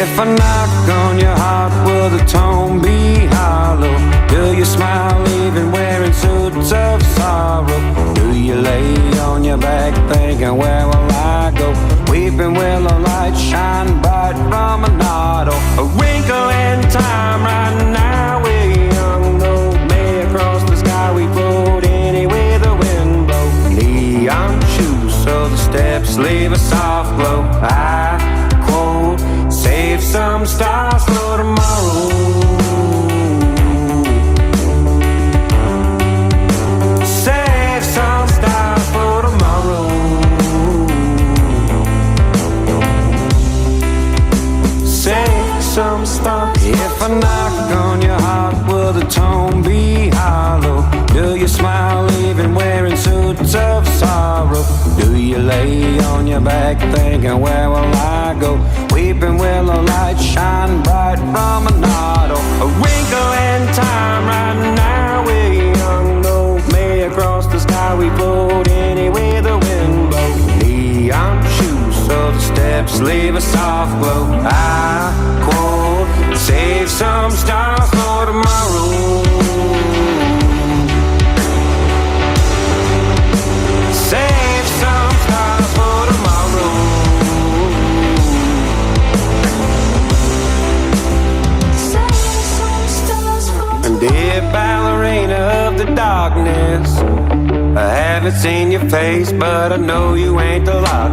If I knock on your heart, will the tone be hollow? Do you smile even wearing suits of sorrow? Do you lay on your back thinking, where will I go? Weeping willow lights shine bright from an auto. A wrinkle in time right now, we're young. Though may across the sky we float anyway the wind blows. Neon shoes so the steps leave a soft glow. I quote, save some stars for tomorrow. Save some stars for tomorrow. Save some stars. If I knock on your heart, will the tone be hollow? Do you smile even wearing suits of sorrow? Do you lay on your back thinking, where will I go? Weeping willow lights shine bright from an auto. A wrinkle in time right now, we're young. Though may across the sky we float anyway the wind blows. Neon shoes so the steps leave a soft glow. I quote, save some stars for tomorrow. Save some stars for tomorrow. Save some stars for And dear ballerina of the darkness, I haven't seen your face, but I know you ain't the Loch.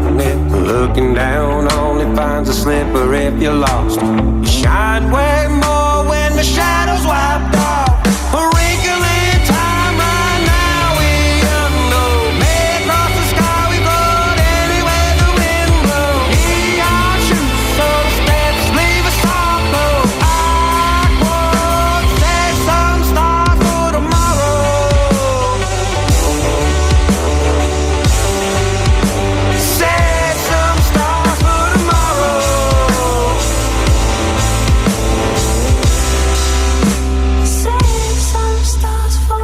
Looking down only finds a slipper if you're lost. You shine way more when the shadows wiped off. A wrinkle in time right now, we're young. No may across the sky we float anywhere the wind blows. Neon shoes so the steps leave a soft glow. I quote, save some stars for tomorrow. Save some stars for tomorrow. Save some stars for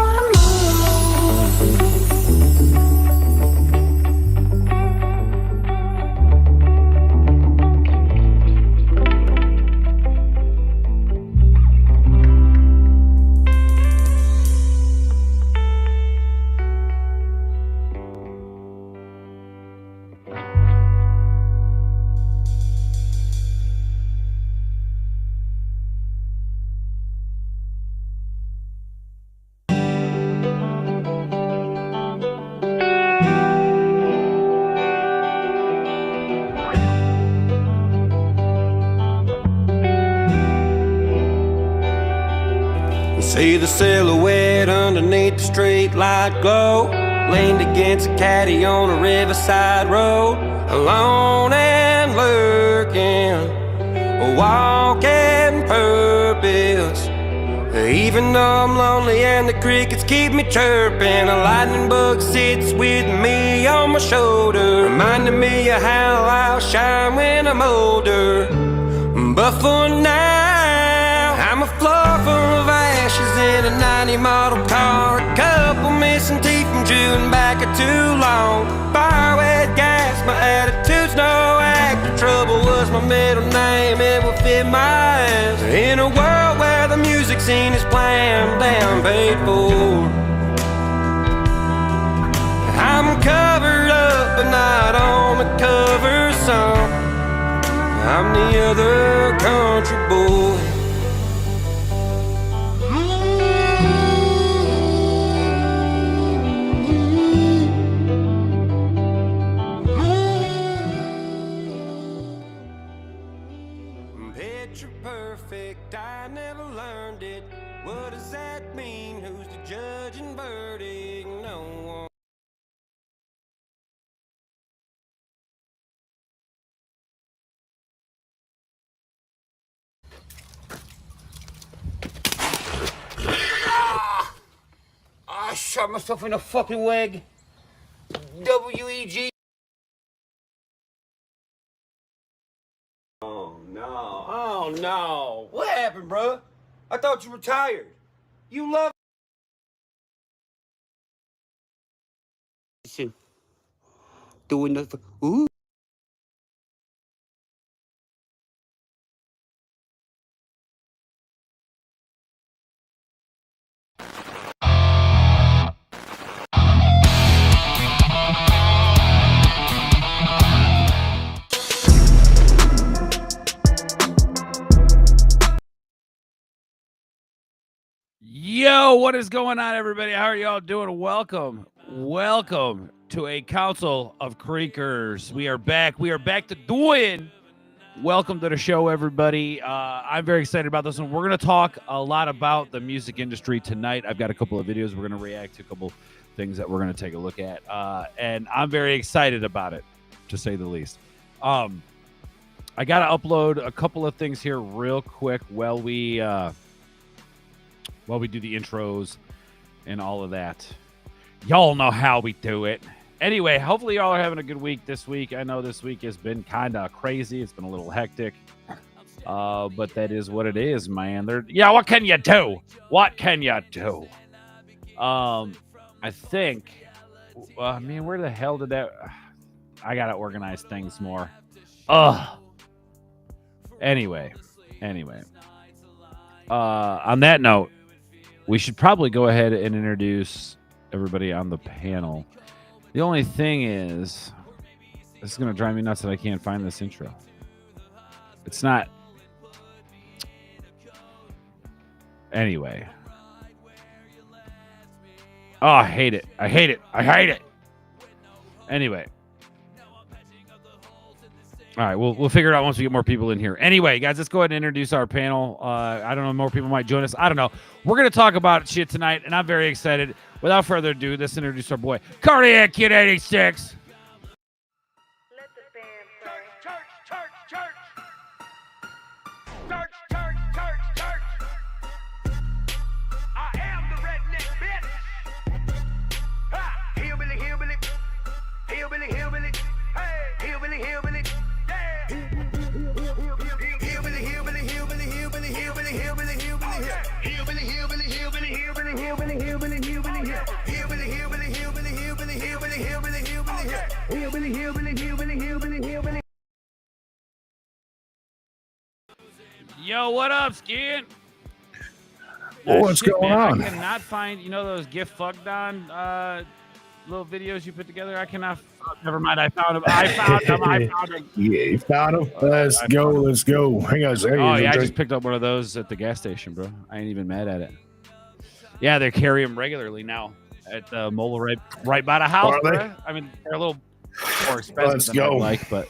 See the silhouette underneath the street light glow, leaned against a caddy on a riverside road, alone and lurking, walking purpose. Even though I'm lonely and the crickets keep me chirping, a lightning bug sits with me on my shoulder, reminding me of how I'll shine when I'm older. But for now, I'm a fluffer of ashes in a 90 model car, a couple missing teeth from chewing back too long. Fire, wet gas, my attitude's no act. Trouble was my middle name, it will fit my ass. In a world where the music scene is planned and paid for, I'm covered up but not on the cover song. I'm the other country boy. Picture perfect, I never learned it. What does that mean? Who's the judge and verdict? No one. I shot myself in a fucking leg. WEG. Oh no. Oh no. What happened, bro? I thought you retired. You love. Doing the. Ooh. Yo, what is going on, everybody? How are y'all doing? Welcome to a council of creakers. We are back to DOOIN. Welcome to the show, everybody. I'm very excited about this one. We're going to talk a lot about the music industry tonight. I've got a couple of videos. We're going to react to a couple things that we're going to take a look at. And I'm very excited about it, to say the least. I got to upload a couple of things here real quick while we do the intros and all of that. Y'all know how we do it. Anyway, hopefully y'all are having a good week this week. I know this week has been kind of crazy. It's been a little hectic. But that is what it is, man. What can you do? What can you do? I think, where the hell did that... I got to organize things more. Anyway. On that note, we should probably go ahead and introduce everybody on the panel. The only thing is, this is going to drive me nuts that I can't find this intro. It's not. Anyway. Oh, I hate it. Anyway. All right, we'll figure it out once we get more people in here. Anyway, guys, let's go ahead and introduce our panel. I don't know, more people might join us. I don't know. We're going to talk about shit tonight, and I'm very excited. Without further ado, let's introduce our boy, Cardiac Kid 86. Let the band play. Church. I am the redneck bitch. Ha! Hillbilly. Hey! Hillbilly. Yeah! Hillbilly. Yo, what up, Skin? What's going on? I cannot find, those GIF fucked on little videos you put together. I cannot. Never mind. I found them. Yeah, you found them? Let's go. Hang on a second. Oh, yeah, I just picked up one of those at the gas station, bro. I ain't even mad at it. Yeah, they carry them regularly now at the mobile right by the house, bro. I mean, they're a little more expensive Let's than go. I like, but...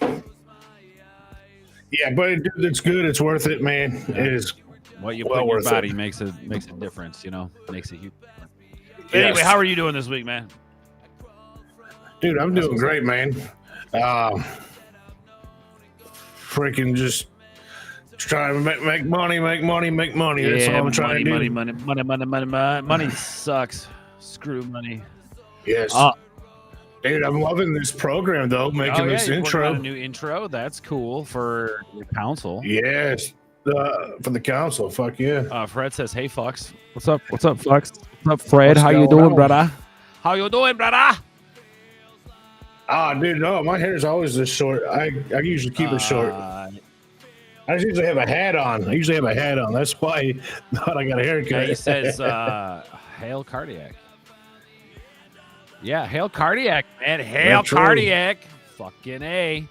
Yeah, but it's good. It's worth it, man. It is. What you well put in your worth body it. makes a difference, Makes a huge... Yes. Anyway, how are you doing this week, man? Dude, I'm doing great, man. Freaking just trying to make money. That's all I'm trying to do. Money sucks. Screw money. Yes. Dude, I'm loving this program, though, making this you're working on intro. a new intro. That's cool for your council. Yes. For the council. Fuck yeah. Fred says, "Hey, Fox. What's up, Fox? What's up, Fred? What's How you going doing, on? brother? How you doing, brother?" Dude, no, my hair is always this short. I usually keep it short. I usually have a hat on. That's why I thought I got a haircut. Yeah, he says, "Hail Cardiac." Yeah, hail Cardiac, man. Hail That's true. Cardiac. Fucking A.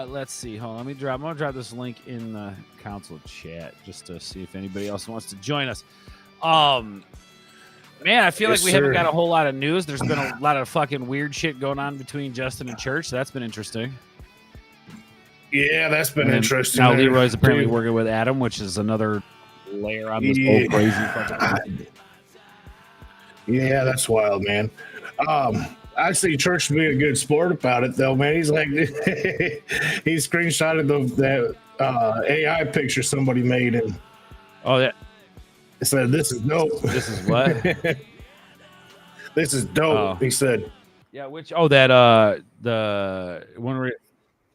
Let's see. Hold on. I'm gonna drop this link in the council chat just to see if anybody else wants to join us. Man, I feel Yes, like we haven't sir. got a whole lot of news. There's been a lot of fucking weird shit going on between Justin and Church. So that's been interesting. Yeah, that's been And interesting. Now man. Leroy's apparently Dude, working with Adam, which is another layer on this Yeah. whole crazy fucking. Yeah, that's wild, man. I see Church to be a good sport about it, though, man. He's like, he screenshotted that AI picture somebody made and Oh, yeah. said, "This is dope. This is what? This is dope." Oh. He said, Yeah, which the one where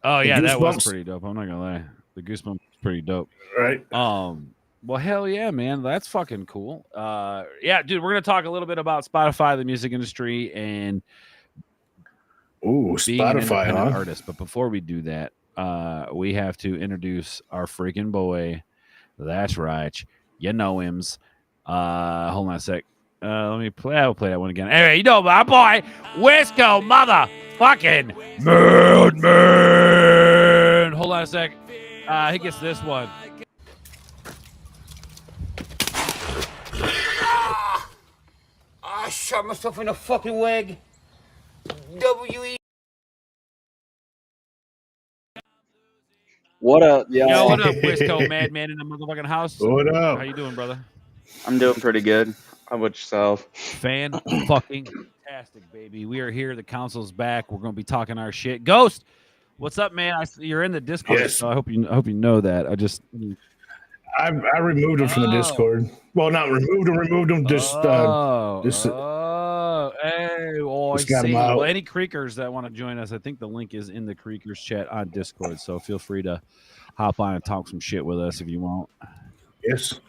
that was Goosebumps. pretty dope. I'm not gonna lie. The Goosebumps was pretty dope. "Right, Well, hell yeah, man. That's fucking cool. Yeah, dude, we're gonna talk a little bit about Spotify, the music industry, and ooh, being an Spotify, independent huh?" artist. But before we do that, we have to introduce our freaking boy. That's right. You know him's. Hold on a sec. Let me play. I'll play that one again. Anyway, my boy, Wisco motherfucking man. Hold on a sec. He gets this one. shot myself in the fucking leg. W-E. What up, y'all? Yo, what up, Wisco Madman in the motherfucking house? What up? How you doing, brother? I'm doing pretty good. How about yourself? Fan fucking fantastic, baby. We are here. The council's back. We're gonna be talking our shit. Ghost, what's up, man? You're in the Discord, Yes. so I hope you know that. I removed him from the Discord. Well, not removed him. Just hey, I just got see. him out. Well, any Creekers that want to join us, I think the link is in the Creekers chat on Discord. So feel free to hop on and talk some shit with us if you want. yes,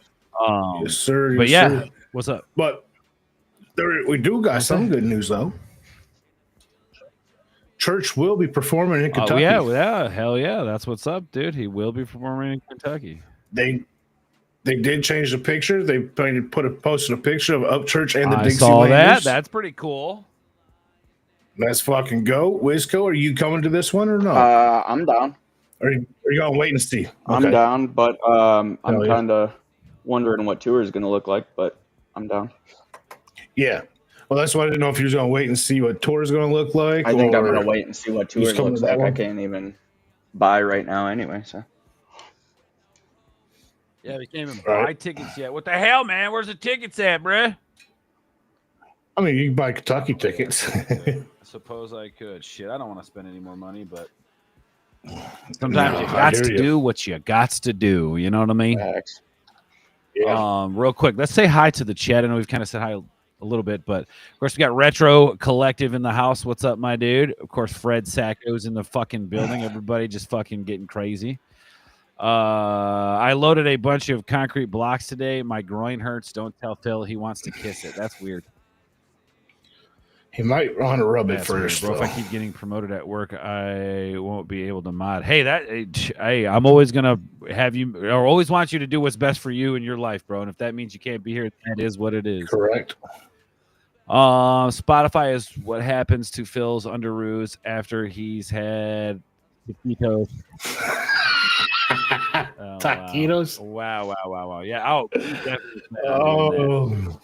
Um, yes, sir. but yes, yeah, sir. what's up? But we do got What's some that? good news though. Church will be performing in Kentucky. Yeah, hell yeah, that's what's up, dude. He will be performing in Kentucky. They did change the picture. They posted a picture of Upchurch and the I Dixie saw that. Landers. That's pretty cool. Let's fucking go. Wisco, are you coming to this one or not? I'm down. Are you going to wait and see? I'm Okay. down, but I'm Hell yeah. kind of wondering what tour is going to look like, but I'm down. Yeah. Well, that's why I didn't know if you was going to wait and see what tour is going to look like. I think I'm or- going to wait and see what tour Who's coming looks to that like. I one? can't even buy right now anyway, so. Yeah, we can't even Right. buy tickets yet. What the hell, man? Where's the tickets at, bruh? I mean, you can buy Kentucky tickets. I suppose I could. Shit, I don't want to spend any more money, but sometimes No, you I got hear to you. do what you got to do. You know what I mean? Facts. Yeah. Real quick, let's say hi to the chat. I know we've kind of said hi a little bit, but of course we got Retro Collective in the house. What's up, my dude? Of course, Fred Sacco's in the fucking building. Everybody just fucking getting crazy. I loaded a bunch of concrete blocks today. My groin hurts. Don't tell Phil. He wants to kiss it. That's weird. He might want to rub it That's weird, first, bro. If I though. keep getting promoted at work, I won't be able to mod. Hey, I'm always gonna have you, or always want you to do what's best for you in your life, bro. And if that means you can't be here, that is what it is. Correct. Spotify is what happens to Phil's underoos after he's had taquitos. Oh, Taquitos? Wow. Yeah. Oh, definitely.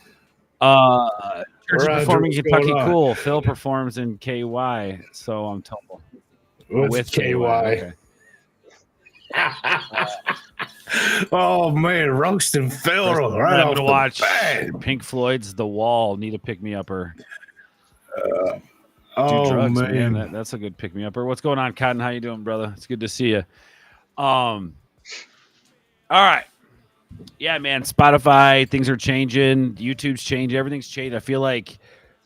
Oh. Church Roger, performing what's Kentucky, going on? cool. Phil performs in KY, so I'm told. What's With KY? Okay. Oh, man. Roasting Phil right I'm off gonna the watch bat. Pink Floyd's The Wall. Need a pick me upper. Do Oh, drugs, man. man. That's a good pick me upper. What's going on, Cotton? How you doing, brother? It's good to see you. All right. Yeah, man. Spotify, things are changing. YouTube's changing. Everything's changed. I feel like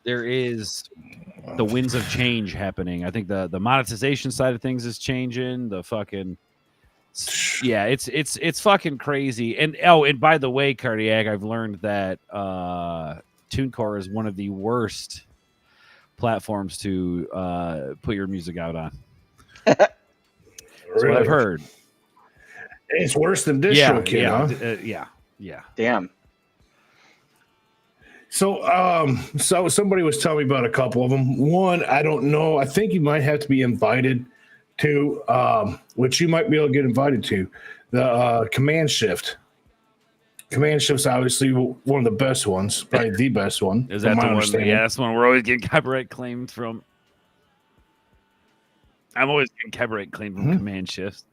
there is the winds of change happening. I think the monetization side of things is changing. The fucking it's fucking crazy. And by the way, Cardiac, I've learned that TuneCore is one of the worst platforms to put your music out on. That's what I've heard. It's worse than DistroKid, huh? Yeah. Damn. So somebody was telling me about a couple of them. One, I don't know. I think you might have to be invited to, which you might be able to get invited to, the Command Shift. Command Shift's obviously one of the best ones, probably the best one. Is from that my the one? understanding. Yeah, that's the one we're always getting copyright claimed from. I'm always getting copyright claimed from Command Shifts.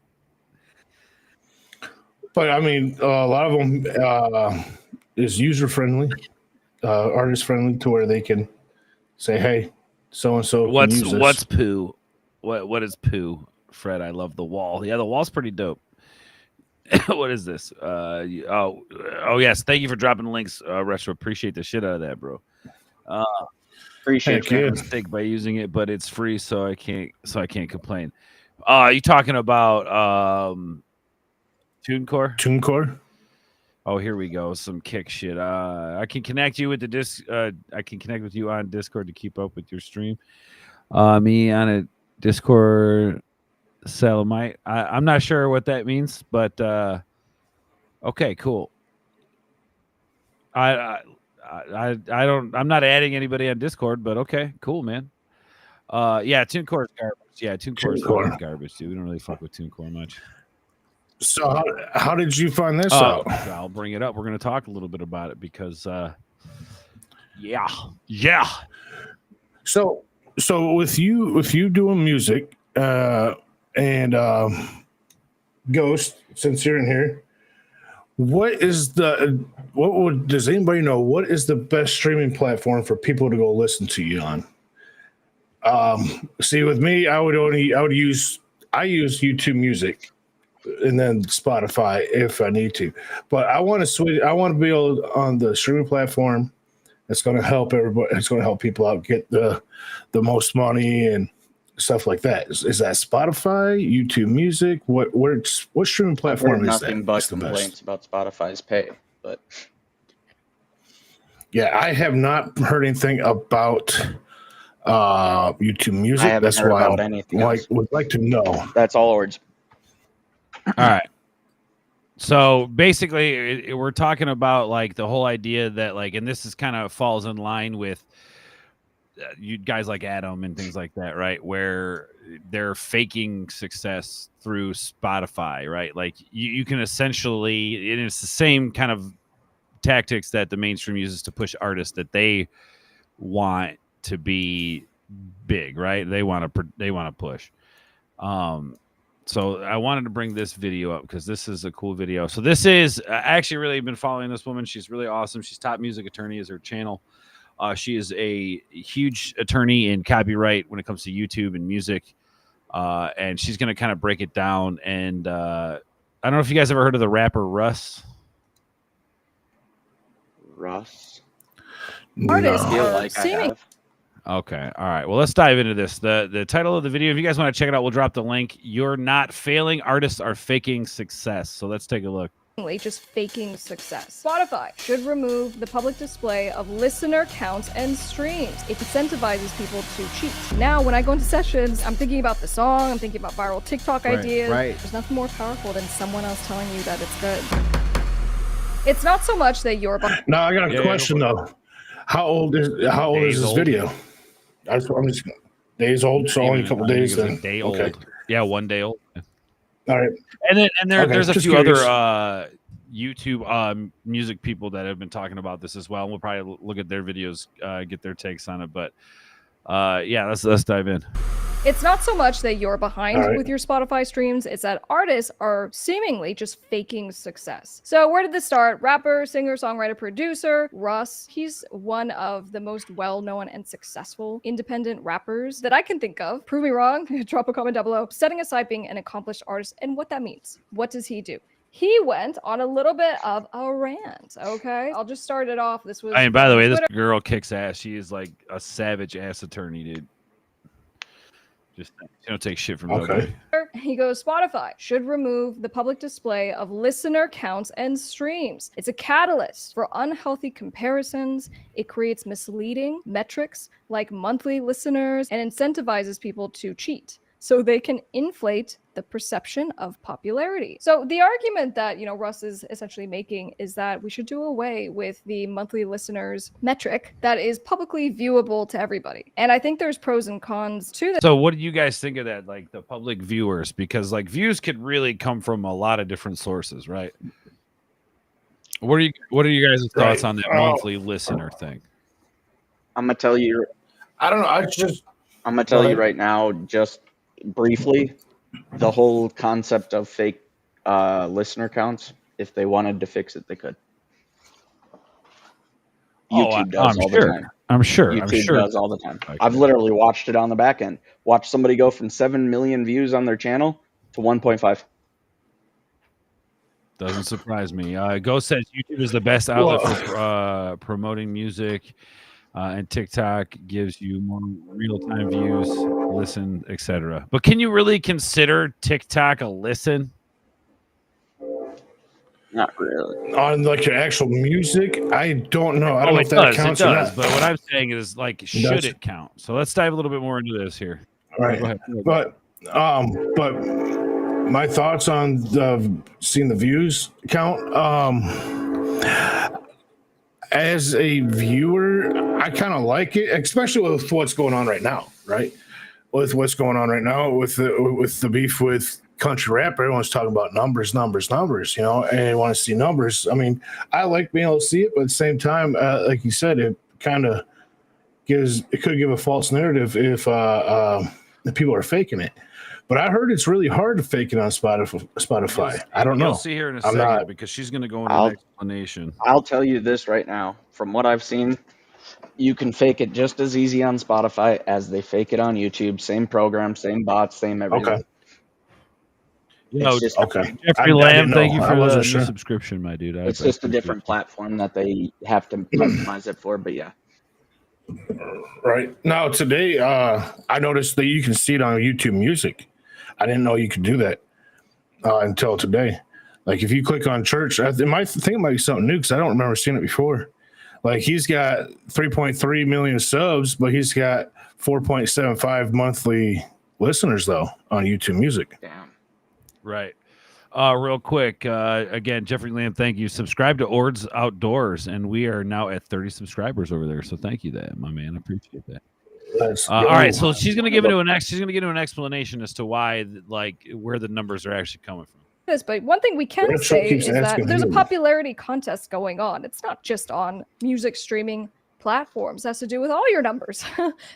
But I mean, a lot of them is user friendly, artist friendly, to where they can say, "Hey, so and so can use this." What's poo? What is poo? Fred, I love the wall. Yeah, the wall's pretty dope. What is this? Oh yes, thank you for dropping links, Retro. Appreciate the shit out of that, bro. Appreciate Heck you. yeah. Mistake by using it, but it's free, so I can't complain. You talking about TuneCore? TuneCore. Oh, here we go. Some kick shit. I can connect you with I can connect with you on Discord to keep up with your stream. Me on a Discord Salamite. I'm not sure what that means, but okay, cool. I don't. I'm not adding anybody on Discord, but okay, cool, man. Yeah, TuneCore is garbage. Yeah, TuneCore is fucking garbage, dude. We don't really fuck with TuneCore much. So how did you find this out? I'll bring it up. We're going to talk a little bit about it because Yeah. Yeah. So with you doing music, and Ghost, since you're in here, does anybody know what is the best streaming platform for people to go listen to you on? See, with me, I use YouTube Music and then Spotify if I need to, but I want to switch. I want to be able on the streaming platform that's going to help everybody. It's going to help people out get the most money and stuff like that. Is that Spotify, YouTube Music? What streaming platform is that? Nothing but That's the best? complaints about Spotify's pay, but Yeah, I have not heard anything about YouTube Music. I haven't That's heard why about I anything else. would like to know. That's all words. All right. So basically, we're talking about like the whole idea that like, and this is kind of falls in line with you guys like Adam and things like that, right? Where they're faking success through Spotify, right? Like you can essentially, and it's the same kind of tactics that the mainstream uses to push artists that they want to be big, right? They want to push. So I wanted to bring this video up because this is a cool video. So this is I actually really been following this woman. She's really awesome. She's Top Music Attorney is her channel. She is a huge attorney in copyright when it comes to YouTube and music. And she's going to kind of break it down. And I don't know if you guys ever heard of the rapper Russ. Russ. Artists Feel are like I seeming have. Okay. All right. Well, let's dive into this. The title of the video, if you guys want to check it out, we'll drop the link. You're not failing. Artists are faking success. So let's take a look. just faking success. Spotify should remove the public display of listener counts and streams. It incentivizes people to cheat. Now, when I go into sessions, I'm thinking about the song, I'm thinking about viral TikTok ideas. right. There's nothing more powerful than someone else telling you that it's good. It's not so much that you're No, I got a question though. How old is this old. video? I'm just days old, so only a couple days. Then Then day okay. old. Yeah, 1 day old. All right. And Okay, there's a just few curious. other YouTube music people that have been talking about this as well. We'll probably look at their videos, get their takes on it. But yeah, let's dive in. It's not so much that you're behind All right. with your Spotify streams, it's that artists are seemingly just faking success. So where did this start? Rapper, singer, songwriter, producer, Russ. He's one of the most well-known and successful independent rappers that I can think of. Prove me wrong, drop a comment down below. Setting aside being an accomplished artist and what that means. What does he do? He went on a little bit of a rant, okay? I'll just start it off. This was I mean, by the way, this Twitter. girl kicks ass. She is like a savage ass attorney, dude. Just she don't take shit from nobody. He goes, Spotify should remove the public display of listener counts and streams. It's a catalyst for unhealthy comparisons. It creates misleading metrics like monthly listeners and incentivizes people to cheat so they can inflate the perception of popularity. So the argument that, Russ is essentially making is that we should do away with the monthly listeners metric that is publicly viewable to everybody. And I think there's pros and cons to that. So what do you guys think of that? Like the public viewers, because like views could really come from a lot of different sources, right? What are you guys' thoughts Right. on that monthly listener thing? I'm gonna tell you. I don't know. I'm gonna tell Go you ahead. right now, just briefly, the whole concept of fake listener counts. If they wanted to fix it, they could. YouTube does all the time. I'm sure. YouTube does all the time. Okay. I've literally watched it on the back end. Watched somebody go from 7 million views on their channel to 1.5. Doesn't surprise me. Ghost says YouTube is the best outlet for promoting music, and TikTok gives you more real-time views, listen, etc. But can you really consider TikTok a listen? Not really. on like your actual music. I don't know. I don't know if that counts it or does. not. But what I'm saying is, like, should does. it count? So let's dive a little bit more into this here. All right. Go ahead. But my thoughts on seeing the views count. As a viewer, I kind of like it, especially with what's going on right now. Right, with what's going on right now with the beef with country rap, everyone's talking about numbers, and they want to see numbers. I mean, I like being able to see it, but at the same time, like you said, it kind of it could give a false narrative if the people are faking it. But I heard it's really hard to fake it on Spotify. I don't know. You'll see here in a I'm second not- because she's going to go into I'll- an explanation. I'll tell you this right now. From what I've seen, you can fake it just as easy on Spotify as they fake it on YouTube. Same program, same bots, same everything. Okay. No, just Okay. Jeffrey I Lamb, didn't thank know. you I for the wasn't new sure. subscription, my dude. It's just a different platform that they have to customize it for. But yeah, Right. Now, today, I noticed that you can see it on YouTube Music. I didn't know you could do that until today. Like, if you click on church, I think it might be something new because I don't remember seeing it before. Like, he's got 3.3 million subs, but he's got 4.75 monthly listeners, though, on YouTube Music. damn. Right. Real quick, again, Jeffrey Lamb, thank you. Subscribe to Ords Outdoors, and we are now at 30 subscribers over there. So thank you, that my man. I appreciate that. Let's All go. right, so she's gonna give into an explanation as to why, like, where the numbers are actually coming from. This, but one thing we can Rachel say keeps is that asking there's a who. popularity contest going on. It's not just on music streaming platforms. It has to do with all your numbers.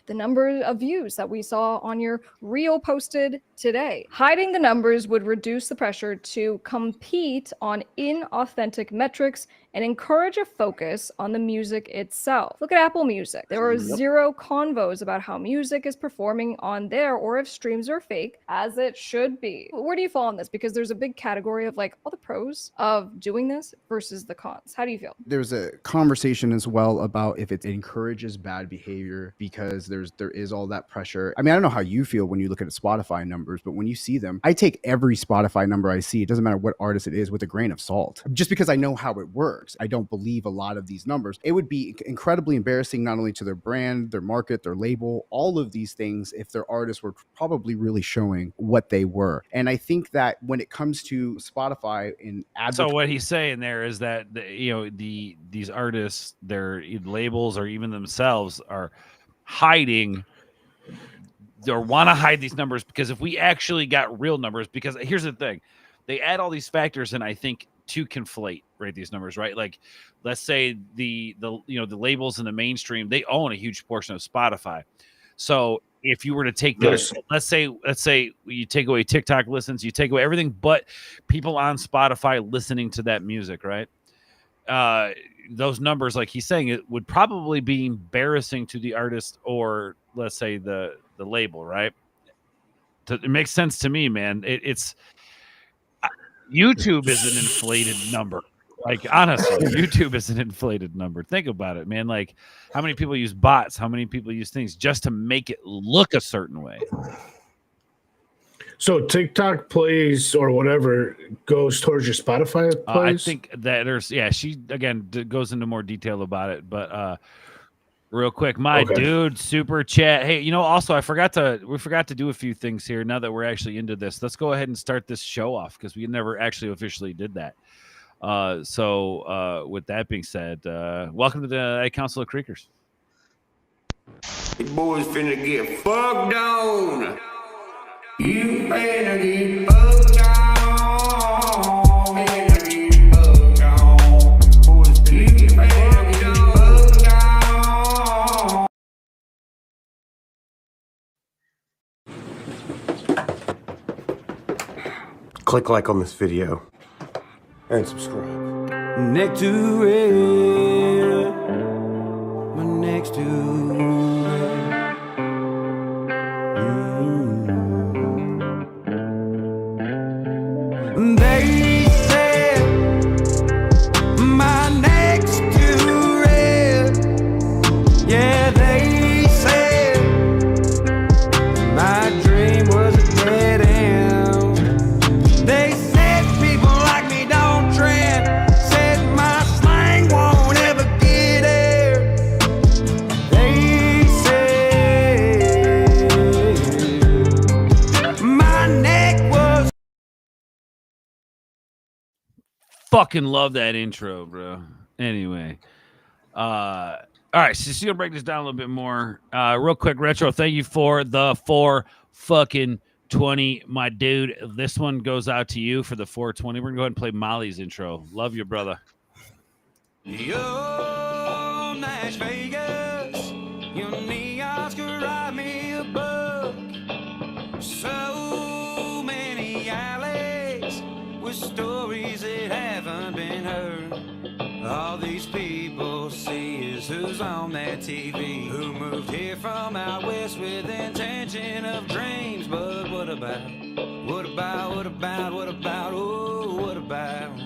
The number of views that we saw on your reel posted today. Hiding the numbers would reduce the pressure to compete on inauthentic metrics and encourage a focus on the music itself. Look at Apple Music. There are zero convos about how music is performing on there or if streams are fake, as it should be. Where do you fall on this? Because there's a big category of like all the pros of doing this versus the cons. How do you feel? There's a conversation as well about if it encourages bad behavior because there is all that pressure. I mean, I don't know how you feel when you look at Spotify numbers, but when you see them, I take every Spotify number I see, it doesn't matter what artist it is, with a grain of salt. Just because I know how it works, I don't believe a lot of these numbers. It would be incredibly embarrassing not only to their brand, their market, their label, all of these things if their artists were probably really showing what they were. And I think that when it comes to Spotify and So what he's saying there is that these artists, their labels or even themselves are hiding or want to hide these numbers, because if we actually got real numbers, because here's the thing, they add all these factors and I think to conflate, right, these numbers, right? Like, let's say the labels in the mainstream, they own a huge portion of Spotify. So if you were to take those, let's say you take away TikTok listens, you take away everything but people on Spotify listening to that music, right? Those numbers, like he's saying, it would probably be embarrassing to the artist or let's say the label, right? It makes sense to me, man. It's YouTube is an inflated number. Like, honestly, YouTube is an inflated number. Think about it, man. Like, how many people use bots? How many people use things just to make it look a certain way? So TikTok plays or whatever goes towards your Spotify plays? I think that she again goes into more detail about it, but real quick, my dude, super chat. Hey, also we forgot to do a few things here now that we're actually into this. Let's go ahead and start this show off because we never actually officially did that. So with that being said, welcome to the Council of Creekers. The boys finna get fucked on. You finna get fucked on. Finna get fucked on. Boys finna get fucked on. Click like on this video and subscribe. Next to it, my next to it. They said my next to it. Yeah, they said my dream was a dead end. They said people like me don't trend. Said my slang won't ever get there. They said my neck was. Fucking love that intro, bro. Anyway, all right, so she's gonna break this down a little bit more. Real quick, Retro, thank you for the 420, my dude. This one goes out to you for the 420. We're gonna go ahead and play Molly's intro. Love you, brother. Yo, now Nash Vegas. Your neons could write me a book. So many alleys with stories that haven't been heard. All these people see is who's on that TV, who moved here from out west with intention of dreams. But what about, oh, what about,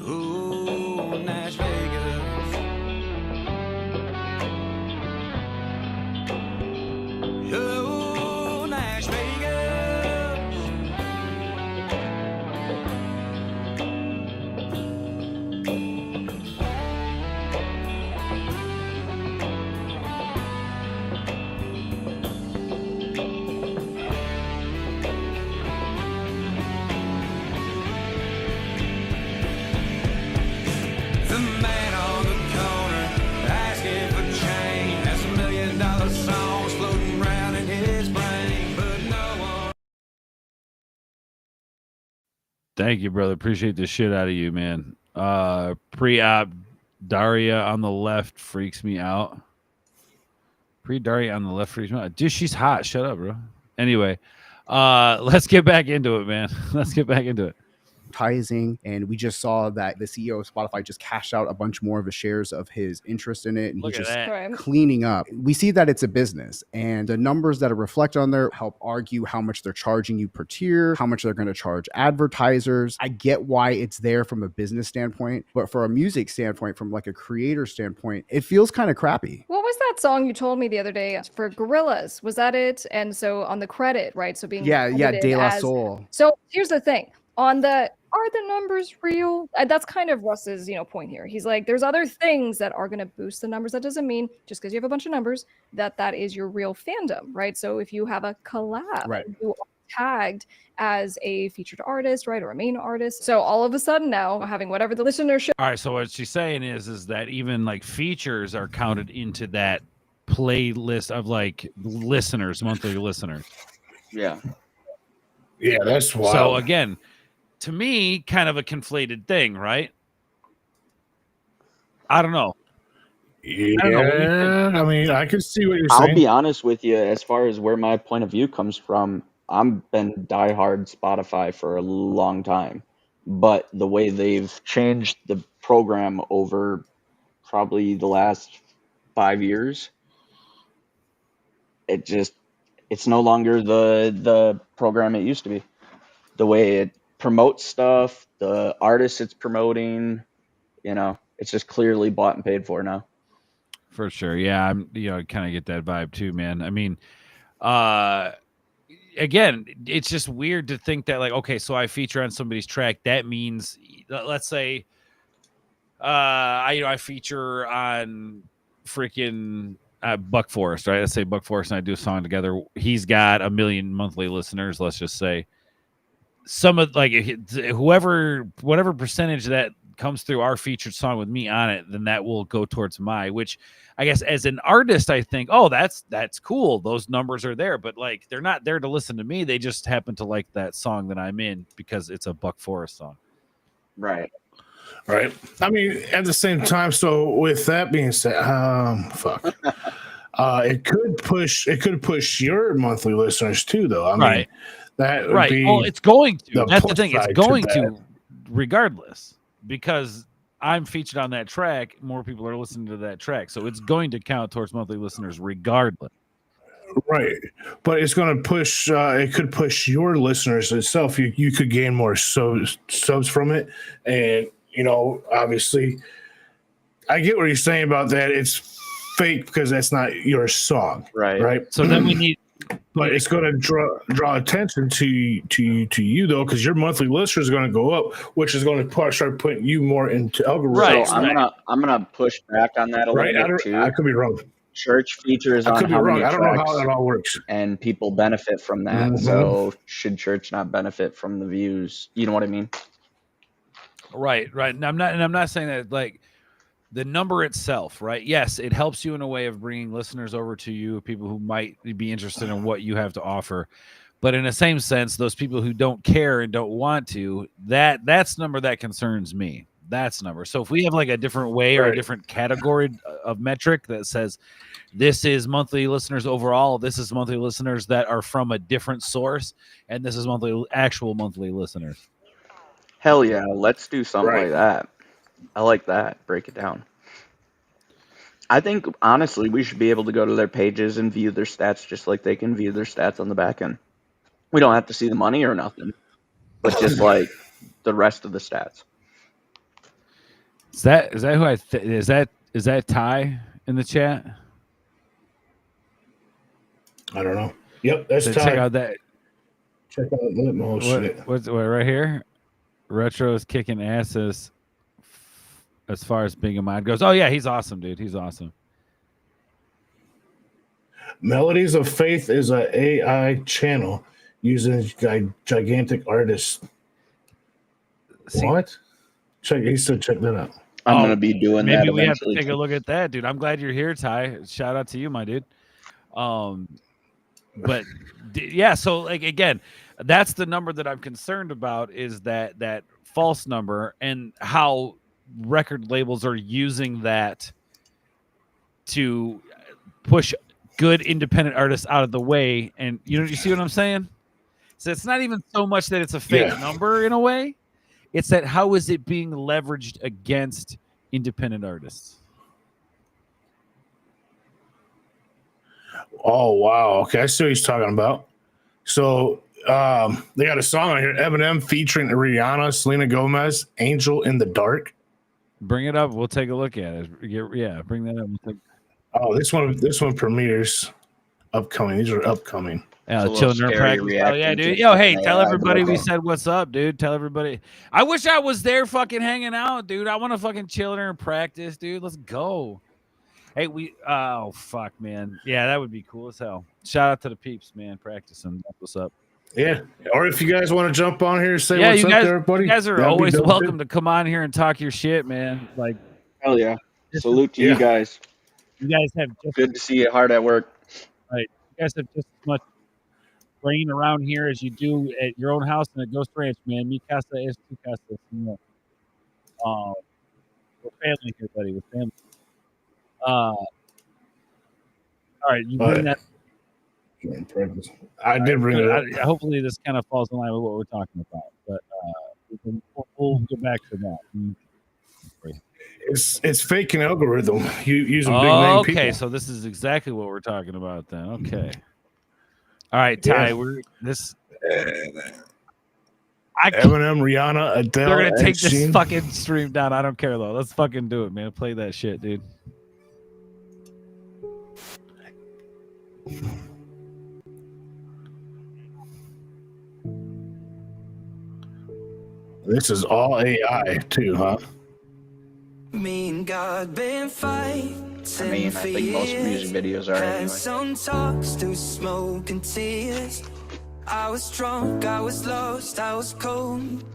ooh, Nash Vegas. Oh, Nash Vegas. The man on the corner asking for change has $1 million songs floating around in his brain, but no one. Thank you, brother. Appreciate the shit out of you, man. Pre-op Daria on the left freaks me out. Daria on the left freaks me out. Dude, she's hot. Shut up, bro. Anyway, let's get back into it, man. Let's get back into it. advertising, and we just saw that the CEO of Spotify just cashed out a bunch more of his shares of his interest in it, and Look he's at just that. Right. cleaning up. We see that it's a business, and the numbers that are reflected on there help argue how much they're charging you per tier, how much they're going to charge advertisers. I get why it's there from a business standpoint, but for a music standpoint, from like a creator standpoint, it feels kind of crappy. What was that song you told me the other day for Gorillas? Was that it? And so on the credit, right? So being credited De La as- Soul. So here's the thing. On the are the numbers real? That's kind of Russ's, point here. He's like, there's other things that are going to boost the numbers. That doesn't mean just because you have a bunch of numbers that is your real fandom, right? So if you have a collab, Right. you are tagged as a featured artist, right, or a main artist. So all of a sudden now, having whatever the listenership. All right, so what she's saying is that even like features are counted into that playlist of like listeners, monthly listeners. Yeah. Yeah, that's wild. So again, to me, kind of a conflated thing, right? I don't know. Yeah, I don't know. What do you think? I mean, I can see what you're I'll saying. be honest with you, as far as where my point of view comes from, I've been diehard Spotify for a long time. But the way they've changed the program over probably the last 5 years, it's no longer the program it used to be. The way it promotes stuff, the artists it's promoting, it's just clearly bought and paid for now. For sure. Yeah, I'm kind of get that vibe too, man. I mean, again, it's just weird to think that like, okay, so I feature on somebody's track. That means, let's say, I feature on freaking Buck Forest, right? Let's say Buck Forest and I do a song together. He's got 1 million monthly listeners. Let's just say some of like whatever percentage that comes through our featured song with me on it, then that will go towards which I guess as an artist, I think, oh, that's cool. Those numbers are there, but like, they're not there to listen to me. They just happen to like that song that I'm in because it's a Buck Forest song. Right. Right. I mean, at the same time, so with that being said, it could push your monthly listeners too, though. I mean, Right. that would Right. be Well, it's going to. the That's the plus thing. It's side to going that. to, regardless, because I'm featured on that track. More people are listening to that track, so it's going to count towards monthly listeners, regardless. right. But it's going to push. It could push your listeners itself. You could gain more subs from it, and obviously, I get what you're saying about that. It's fake because that's not your song, Right. Right. So then we need. But it's going to draw attention to you though, because your monthly listeners are going to go up, which is going to start putting you more into algorithms. Right. So I'm gonna push back on that a Right. little bit too. I could be wrong. Church features I on could be how wrong. many I don't know how tracks, that all works. and people benefit from that. Mhm. So should church not benefit from the views? You know what I mean? Right. And I'm not saying that like the number itself, right? Yes, it helps you in a way of bringing listeners over to you, people who might be interested in what you have to offer. But in the same sense, those people who don't care and don't want to, that's the number that concerns me. That's the number. So if we have like a different way or a Right. different category of metric that says this is monthly listeners overall, this is monthly listeners that are from a different source, and this is actual monthly listeners. Hell yeah, let's do something Right. like that. I like that. Break it down. I think honestly we should be able to go to their pages and view their stats just like they can view their stats on the back end. We don't have to see the money or nothing, but just like the rest of the stats. Is that who is that Ty in the chat? I don't know. Yep, that's So Ty. check out that. Check out oh, shit. What right here? Retro is kicking asses as far as being a mod goes. Oh yeah, he's awesome, dude. He's awesome. Melodies of Faith is a AI channel using gigantic artists. See, What? He said check that out. I'm gonna be doing that. Maybe we have to eventually take a too. look at that, dude. I'm glad you're here, Ty. Shout out to you, my dude. But yeah, so like again, that's the number that I'm concerned about is that false number and how record labels are using that to push good independent artists out of the way. And you see what I'm saying? So it's not even so much that it's a fake number in a way. It's that how is it being leveraged against independent artists? Oh wow. Okay, I see what he's talking about. So they got a song on here, Eminem featuring Rihanna, Selena Gomez, Angel in the Dark. Bring it up. We'll take a look at it. Yeah, bring that up. Oh, this one premieres upcoming. These are upcoming. Yeah, children practice. Oh yeah, dude. Yo, hey, tell everybody we said what's up, dude. Tell everybody. I wish I was there, fucking hanging out, dude. I want to fucking chill there and practice, dude. Let's go. Hey, oh fuck, man. Yeah, that would be cool as hell. Shout out to the peeps, man. Practicing. That's what's up. Yeah. Or if you guys want to jump on here and say what's up to everybody. You guys are that'd be always dope, welcome too. to come on here and talk your shit, man. Like, hell yeah. Salute to you guys. You guys have just good to see you hard at work. Right. You guys have just as much brain around here as you do at your own house and at Ghost Ranch, man. Mi casa es tu casa. You know. We're family here, buddy. We're family. All right, you bring that. I did bring it up. Hopefully, this kind of falls in line with what we're talking about, but we'll get back to that. It's faking algorithm. You using big name people. Okay, so this is exactly what we're talking about then. Okay. All right, Ty. Eminem, Rihanna, Adele. They're gonna take Ed this Sheeran. fucking stream down. I don't care though. Let's fucking do it, man. Play that shit, dude. This is all AI too, huh? Me and God been fighting. I mean, I think most music videos are anyway. Some talks through smoke and tears. I was drunk, I was lost, I was cold.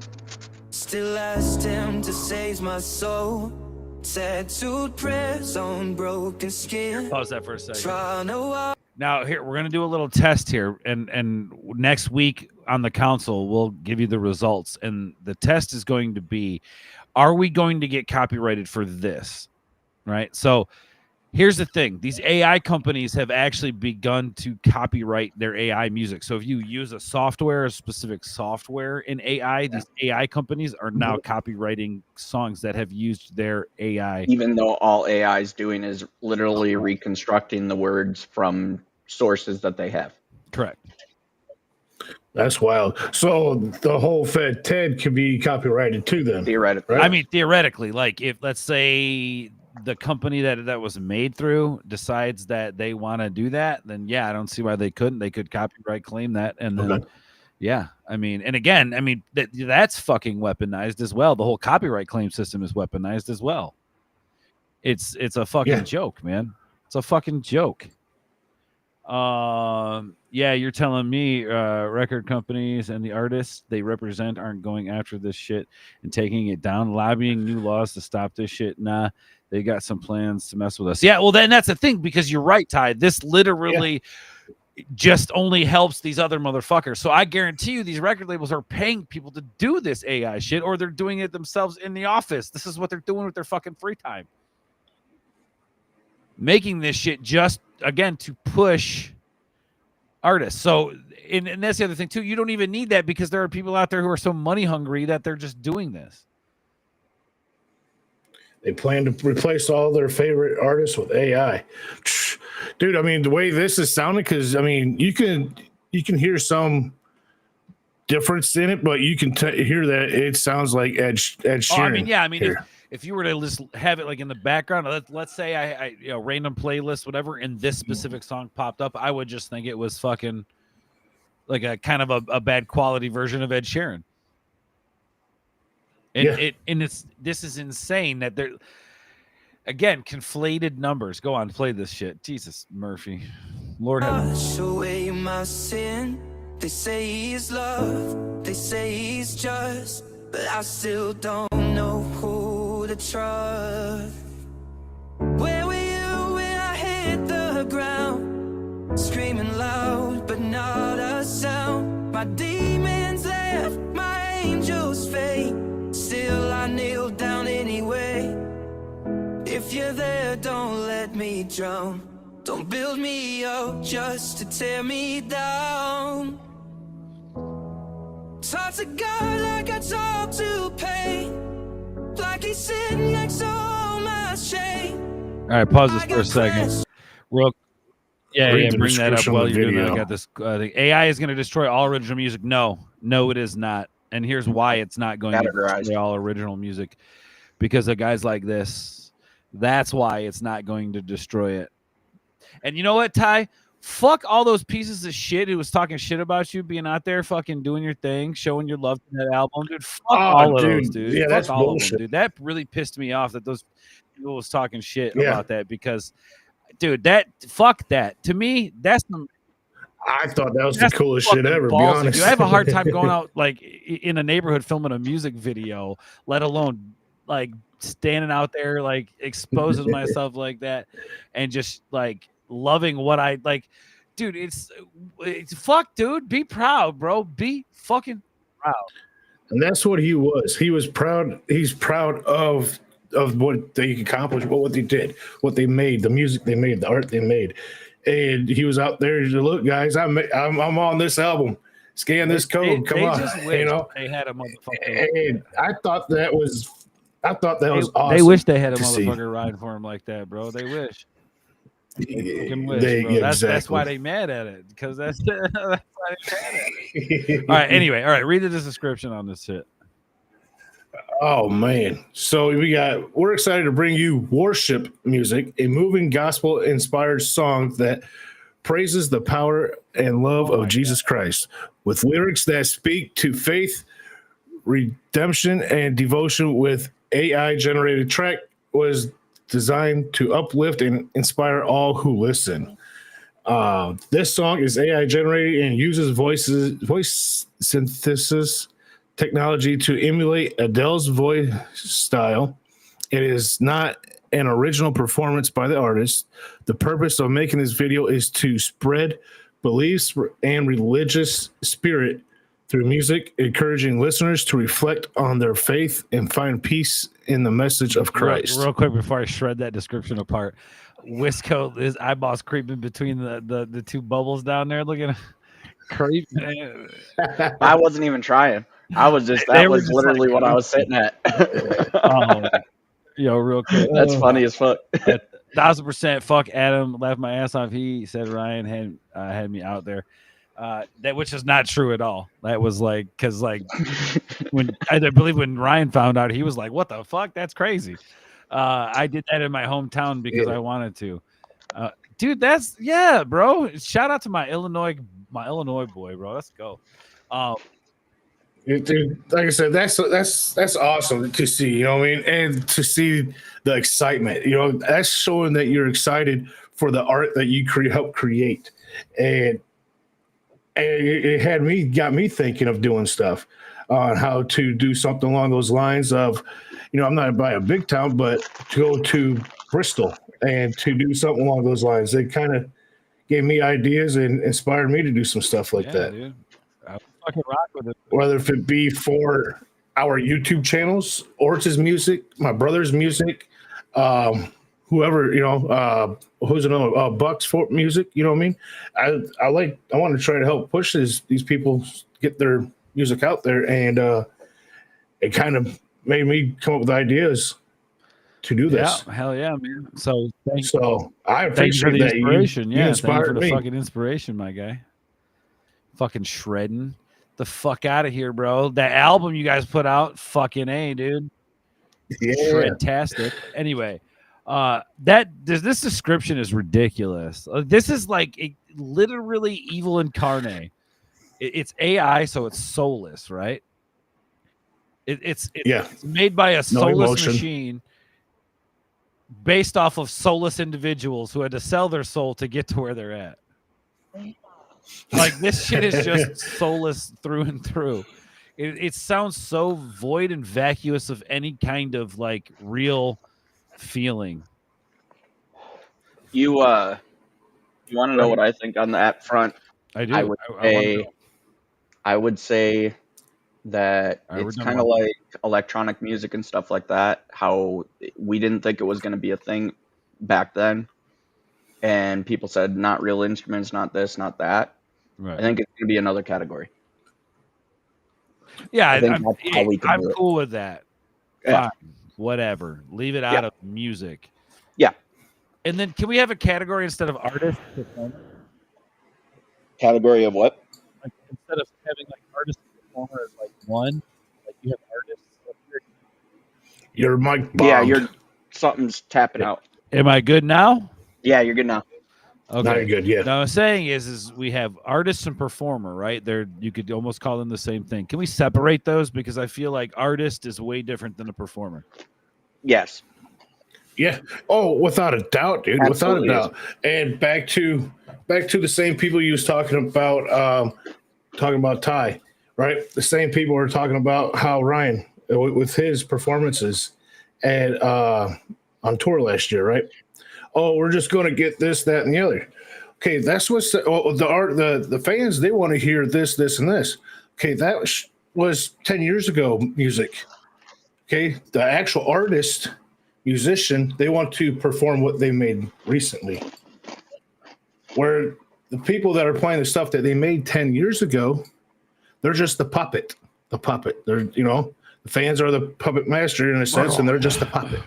Still asked him to save my soul. Tattooed prayers on broken skin. Pause that for a second. Trying to walk. Now here we're gonna do a little test here, and next week on the council we'll give you the results. And the test is going to be, are we going to get copyrighted for this? Right. So here's the thing: these AI companies have actually begun to copyright their AI music. So if you use a specific software in AI, these AI companies are now copywriting songs that have used their AI. Even though all AI is doing is literally reconstructing the words from sources that they have. Correct. That's wild. So the whole Fed TED could be copyrighted too, then. Theoretically. Right? I mean, theoretically, like if let's say the company that was made through decides that they want to do that, then yeah, I don't see why they couldn't. They could copyright claim that, and then yeah, I mean, and again, I mean that's fucking weaponized as well. The whole copyright claim system is weaponized as well. It's a fucking joke, man. It's a fucking joke. Yeah, you're telling me record companies and the artists they represent aren't going after this shit and taking it down, lobbying new laws to stop this shit. Nah, they got some plans to mess with us. Yeah, well then that's the thing, because you're right, Ty. This literally just only helps these other motherfuckers. So I guarantee you these record labels are paying people to do this AI shit, or they're doing it themselves in the office. This is what they're doing with their fucking free time. Making this shit just, again, to push artists. So, and that's the other thing too. You don't even need that because there are people out there who are so money hungry that they're just doing this. They plan to replace all their favorite artists with AI. Dude, I mean, the way this is sounding, because I mean, you can hear some difference in it, but you can hear that it sounds like Ed Sheeran. Oh, I mean, yeah, I mean, if you were to just have it like in the background, let's say I random playlist, whatever, and this specific song popped up, I would just think it was fucking like a kind of a bad quality version of Ed Sheeran. And this is insane that they're, again, conflated numbers. Go on, play this shit. Jesus, Murphy. Lord have Wash away my sin. They say he's love, they say he's just, but I still don't know who to trust. Where were you when I hit the ground? Screaming loud, but not a sound. My demons left, my angels fade. Still I kneel down anyway. If you're there, don't let me drown. Don't build me up just to tear me down. Talk to God like I talk to pain, like he's sitting next to all my shame. All right, pause this for a second. Real, yeah, bring that up while you're doing that. I got this. The AI is going to destroy all original music. No, it is not. And here's why it's not going to destroy all original music, because of guys like this. That's why it's not going to destroy it. And you know what, Ty? Fuck all those pieces of shit who was talking shit about you being out there fucking doing your thing, showing your love to that album. Dude, fuck all of those, dude. Yeah, fuck that's all bullshit. of them, dude. That really pissed me off that those people was talking shit about that, because, dude, fuck that. To me, that's the... I thought that was the coolest shit ever, to be honest. Dude, I have a hard time going out like in a neighborhood filming a music video, let alone like standing out there like exposing myself like that and just like loving what I like. Dude, it's fuck, dude. Be proud, bro. Be fucking proud. And that's what he was. He was proud. He's proud of what they accomplished, what they did, what they made, the music they made, the art they made. And he was out there to look, guys. I'm on this album. Scan this code. Come on, just you know. They had a motherfucker. And I thought that was awesome. They wish they had a motherfucker riding for him like that, bro. They wish. That's why they mad at it, because that's why they mad at it. All right. Anyway, all right. Read the description on this shit. Oh man! So we're excited to bring you Worship Music, a moving gospel-inspired song that praises the power and love of Jesus Christ, with lyrics that speak to faith, redemption, and devotion. With AI-generated track was designed to uplift and inspire all who listen. This song is AI-generated and uses voice synthesis technology to emulate Adele's voice style. It is not an original performance by the artist. The purpose of making this video is to spread beliefs and religious spirit through music, encouraging listeners to reflect on their faith and find peace in the message of Christ. Real quick before I shred that description apart, Wisco, his eyeballs creeping between the two bubbles down there, looking creeping. I wasn't even trying. That was literally like, what I was sitting at. Yo, real quick. That's funny as fuck. 1,000% fuck Adam. Laughed my ass off. He said Ryan had me out there. Which is not true at all. That was like, because like when I believe when Ryan found out, he was like, "What the fuck? That's crazy." I did that in my hometown because I wanted to. Dude, bro. Shout out to my Illinois boy, bro. Let's go. Dude, like I said, that's awesome to see, you know what I mean? And to see the excitement, you know, that's showing that you're excited for the art that you help create. And it got me thinking of doing stuff on how to do something along those lines of, you know, I'm not by a big town, but to go to Bristol and to do something along those lines. They kind of gave me ideas and inspired me to do some stuff like that. Dude. I fucking rock with it. Whether if it be for our YouTube channels, Orch's music, my brother's music, whoever, who's another Bucks for music, you know what I mean? I want to try to help push these people get their music out there, and it kind of made me come up with ideas to do this. Yeah, hell yeah, man. So I thank you for appreciate the that inspiration. you Yeah, thank you for inspired the me. fucking inspiration, my guy. Fucking shredding the fuck out of here, bro. That album you guys put out, fucking A, dude. Yeah. Shredtastic. Anyway, this description is ridiculous. This is like literally evil incarnate. It's AI, so it's soulless, right? It's made by a soulless machine based off of soulless individuals who had to sell their soul to get to where they're at. Like, this shit is just soulless through and through. It sounds so void and vacuous of any kind of like real feeling. You want to know what I think on that front? I do. I would say that it's kind of like electronic music and stuff like that. How we didn't think it was going to be a thing back then, and people said not real instruments, not this, not that. Right. I think it's going to be another category. Yeah, I'm cool with that. Yeah. Fine, whatever. Leave it out of music. Yeah. And then can we have a category instead of artist? Category of what? Like, instead of having like artist and performer as like one, like you have artists. Your mic. Yeah, something's tapping out. Am I good now? Yeah, you're good now. Okay, not good yet. Now, what I'm saying is we have artist and performer, right? You could almost call them the same thing. Can we separate those? Because I feel like artist is way different than a performer. Yes. Yeah. Oh, without a doubt, dude. Absolutely without a doubt. And back to the same people you was talking about Ty, right? The same people were talking about how Ryan with his performances and on tour last year, right? Oh, we're just going to get this, that, and the other. Okay, that's what's the fans, they want to hear this, and this. Okay, that was 10 years ago music. Okay, the actual artist, musician, they want to perform what they made recently. Where the people that are playing the stuff that they made 10 years ago, they're just the puppet. The puppet. They're, the fans are the puppet master in a sense, and they're just the puppet.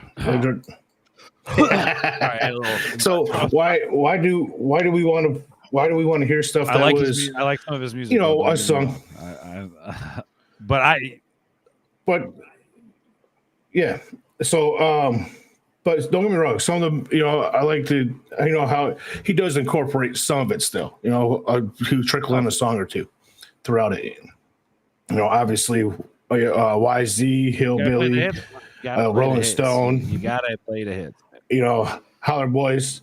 So why do we want to hear stuff that I like was I like some of his music, a song, but yeah. So but don't get me wrong, some of them, I like to, how he does incorporate some of it still, to trickle in a song or two throughout it. Obviously YZ, Hillbilly, Rolling Stone, you gotta play the hits. Holler Boys.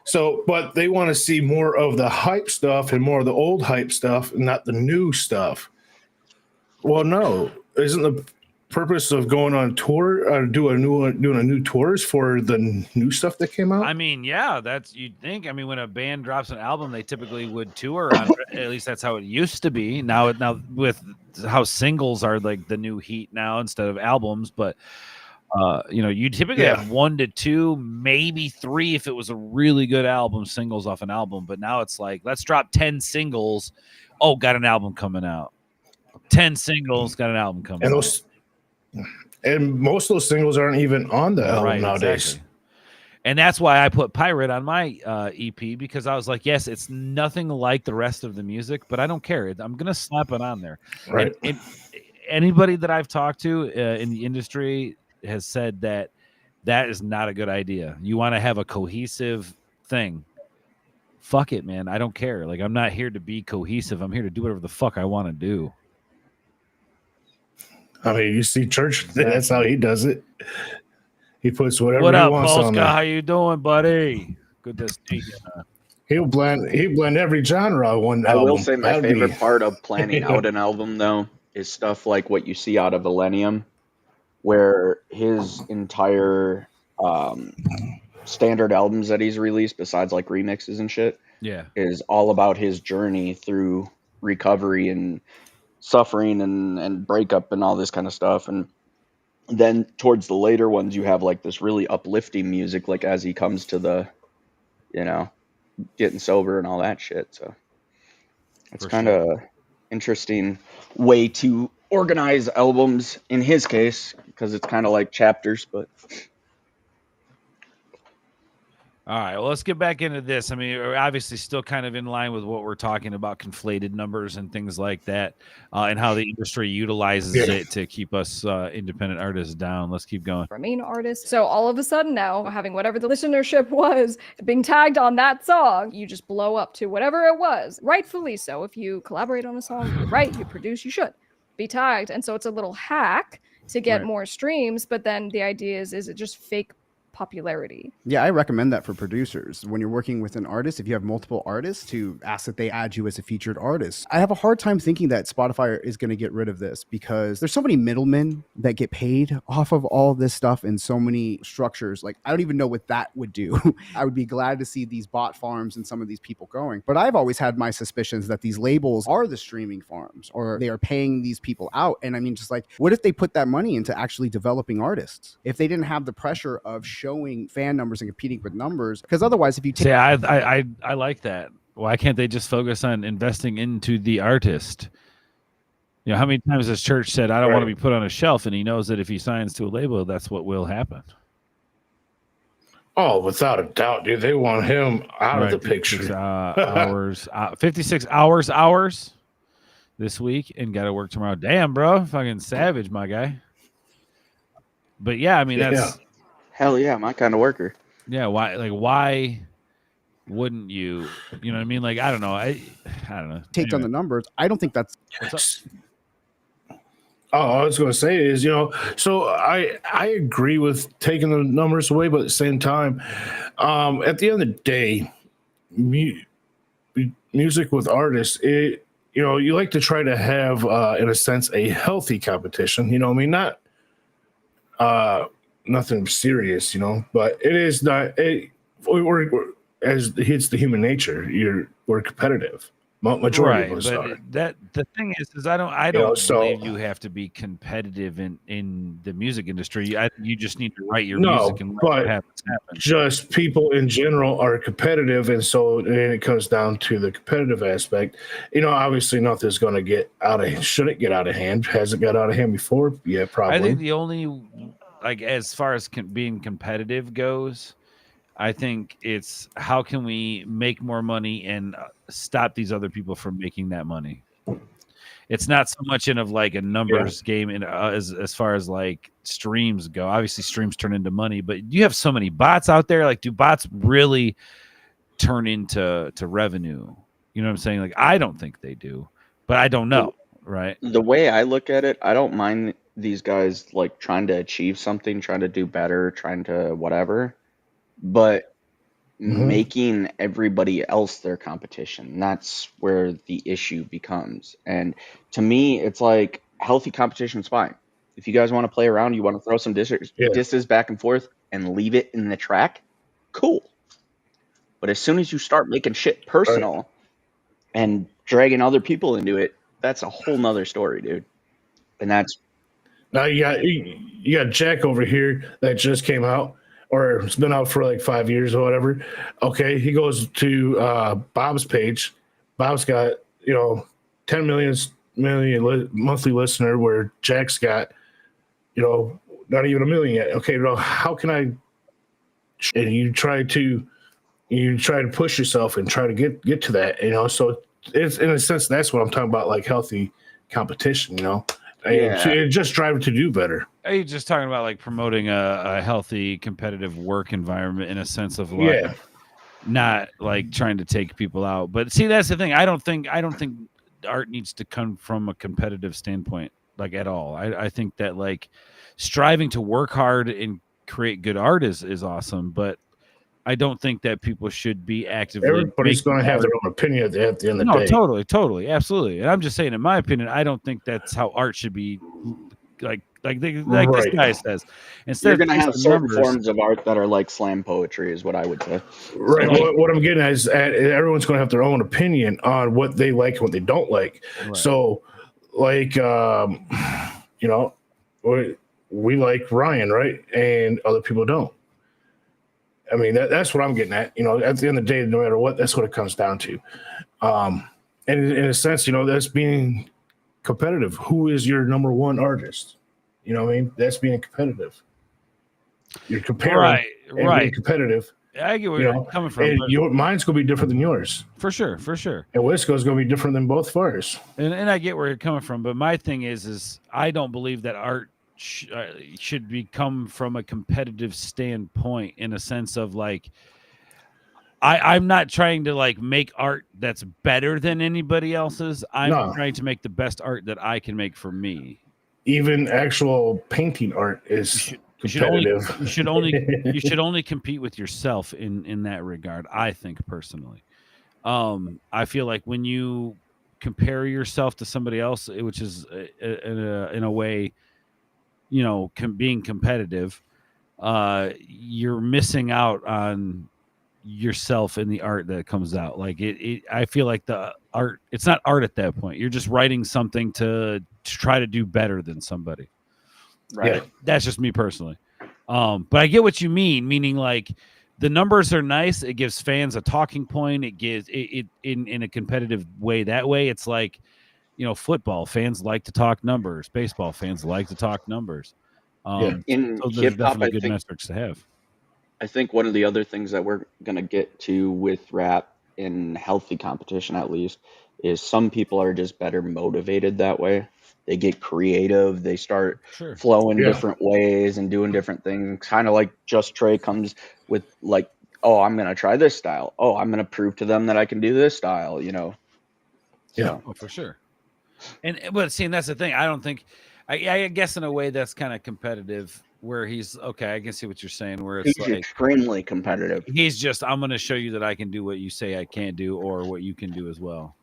So, but they want to see more of the hype stuff and more of the old hype stuff, and not the new stuff. Well, no, isn't the purpose of going on tour, doing a new tours for the new stuff that came out? I mean, yeah, you'd think. I mean, when a band drops an album, they typically would tour on it. At least that's how it used to be. Now with how singles are like the new heat now instead of albums, but you typically have 1 to 2, maybe 3 if it was a really good album, singles off an album. But now it's like, let's drop 10 singles. Oh, got an album coming out. 10 singles, got an album coming out. And most of those singles aren't even on the album nowadays. Exactly. And that's why I put Pirate on my EP, because I was like, yes, it's nothing like the rest of the music, but I don't care. I'm going to slap it on there. Right. And anybody that I've talked to in the industry has said that is not a good idea. You want to have a cohesive thing. Fuck it, man. I don't care. Like, I'm not here to be cohesive. I'm here to do whatever the fuck I want to do. I mean, you see Church, that's how he does it. He puts whatever what he up, wants Polska? on there. How you doing, buddy? Good to see you. He'll blend every genre on one I album. will say my favorite part of planning out an album, though, is stuff like what you see out of Millennium, where his entire standard albums that he's released, besides like remixes and shit, Yeah. is all about his journey through recovery and suffering and breakup and all this kind of stuff. And then towards the later ones, you have like this really uplifting music, like as he comes to the, you know, getting sober and all that shit. So it's For kind of interesting way to organize albums in his case, because it's kind of like chapters. But All right, well, let's get back into this. I mean, we're obviously still kind of in line with what we're talking about, conflated numbers and things like that, and how the industry utilizes it to keep us independent artists down. Let's keep going. Remain artists. So all of a sudden now, having whatever the listenership was being tagged on that song, you just blow up to whatever it was. Rightfully so. If you collaborate on a song, you write, you produce, you should be tagged. And so it's a little hack to get more streams. But then the idea is it just fake popularity? Yeah, I recommend that for producers. When you're working with an artist, if you have multiple artists, to ask that they add you as a featured artist. I have a hard time thinking that Spotify is going to get rid of this because there's so many middlemen that get paid off of all this stuff and so many structures. Like, I don't even know what that would do. I would be glad to see these bot farms and some of these people going. But I've always had my suspicions that these labels are the streaming farms, or they are paying these people out. And I mean, just like, what if they put that money into actually developing artists? If they didn't have the pressure of showing fan numbers and competing with numbers, because otherwise, if you take, I like that. Why can't they just focus on investing into the artist? You know, how many times has Church said, "I don't want to be put on a shelf," and he knows that if he signs to a label, that's what will happen. Oh, without a doubt, dude. They want him out of the 56 picture. hours, 56 hours this week, and got to work tomorrow. Damn, bro, fucking savage, my guy. But yeah, I mean, that's hell yeah, my kind of worker. Yeah, why wouldn't you? You know what I mean? Like, I don't know. I don't know. Take on the numbers. I don't think that's. Oh, I was going to say is, so I agree with taking the numbers away, but at the same time, at the end of the day, music with artists, you like to try to have, in a sense, a healthy competition. You know what I mean? Not nothing serious, but it is not. We're as it's the human nature. We're competitive. Majority of us are. But the thing is I don't believe you have to be competitive in the music industry. You just need to write your music and let what happens happen. Just people in general are competitive, and so then it comes down to the competitive aspect. Obviously nothing's going to get should it get out of hand? Has it got out of hand before? Yeah, probably. I think the only, as far as being competitive goes, I think it's how can we make more money and stop these other people from making that money. It's not so much in a numbers game in as far as streams go. Obviously, streams turn into money, but you have so many bots out there. Do bots really turn into revenue? You know what I'm saying? I don't think they do, but I don't know. Right? The way I look at it, I don't mind these guys trying to achieve something, trying to do better, trying to whatever. But making everybody else their competition, that's where the issue becomes. And to me, it's healthy competition is fine. If you guys want to play around, you want to throw some disses back and forth and leave it in the track, cool. But as soon as you start making shit personal and dragging other people into it, that's a whole nother story, dude. And that's now you got Jack over here that just came out, or it's been out for 5 years or whatever. Okay, he goes to Bob's page. Bob's got 10 million monthly listener, where Jack's got not even 1 million yet. Okay, how can I? And you try to push yourself and try to get to that. So it's, in a sense, that's what I'm talking about, healthy competition. And just drive it to do better. Are you just talking about promoting a healthy competitive work environment in a sense of not trying to take people out? But see, that's the thing. I don't think art needs to come from a competitive standpoint at all. I think that striving to work hard and create good art is awesome, but I don't think that people should be actively. Everybody's going to have their own opinion at the end of the day. Totally, absolutely. And I'm just saying, in my opinion, I don't think that's how art should be. like this Right. guy says. Instead You're of going to have chasing certain numbers, forms of art that are like slam poetry, is what I would say. Right. like- What I'm getting at is everyone's going to have their own opinion on what they like and what they don't like. Right. So, like, you know, we like Ryan, right? And other people don't. I mean, that's what I'm getting at. You know, at the end of the day, no matter what, that's what it comes down to. And in a sense, you know, that's being competitive. Who is your number one artist? You know what I mean? That's being competitive. You're comparing and being competitive. I get where You you're know, coming from. and but- mine's going to be different than yours. for sure. And Wisco's going to be different than both of ours. And I get where you're coming from, but my thing is I don't believe that art should become from a competitive standpoint, in a sense of like, I'm not trying to like make art that's better than anybody else's. I'm trying to make the best art that I can make for me. Even actual painting art is competitive. You should only compete with yourself in that regard, I think personally. I feel like when you compare yourself to somebody else, which is in a way, you know, being competitive, you're missing out on yourself in the art that comes out. Like I feel like the art, it's not art at that point. You're just writing something to try to do better than somebody. Right. Yeah. That's just me personally. But I get what you mean, meaning like the numbers are nice. It gives fans a talking point. It gives it in a competitive way. That way it's like, you know, football fans like to talk numbers. Baseball fans like to talk numbers. In so there's hip hop, definitely I good think metrics to have. I think one of the other things that we're going to get to with rap, in healthy competition at least, is some people are just better motivated that way. They get creative, they start flowing different ways and doing different things. Kind of like Just Trey comes with like, oh, I'm going to try this style. Oh, I'm going to prove to them that I can do this style, you know. Yeah, oh, for sure. And but see, and that's the thing. I don't think I guess in a way that's kind of competitive, where he's okay. I can see what you're saying. Where it's He's like extremely competitive. he's just, I'm going to show you that I can do what you say I can't do, or what you can do as well.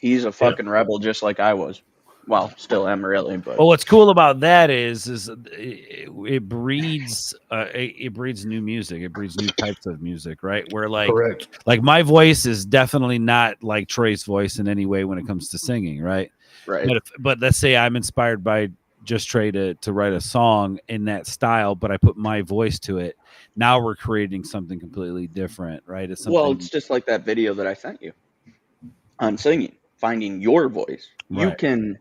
He's a fucking rebel, just like I was. Well, still am really, but Well, what's cool about that is it breeds new music. It breeds new types of music, right? Where like Correct. like my voice is definitely not like Trey's voice in any way when it comes to singing, right? right. But let's say I'm inspired by Just Trey to write a song in that style, but I put my voice to it. Now we're creating something completely different, right? It's something, Well, it's just like that video that I sent you on singing, finding your voice. You Right. can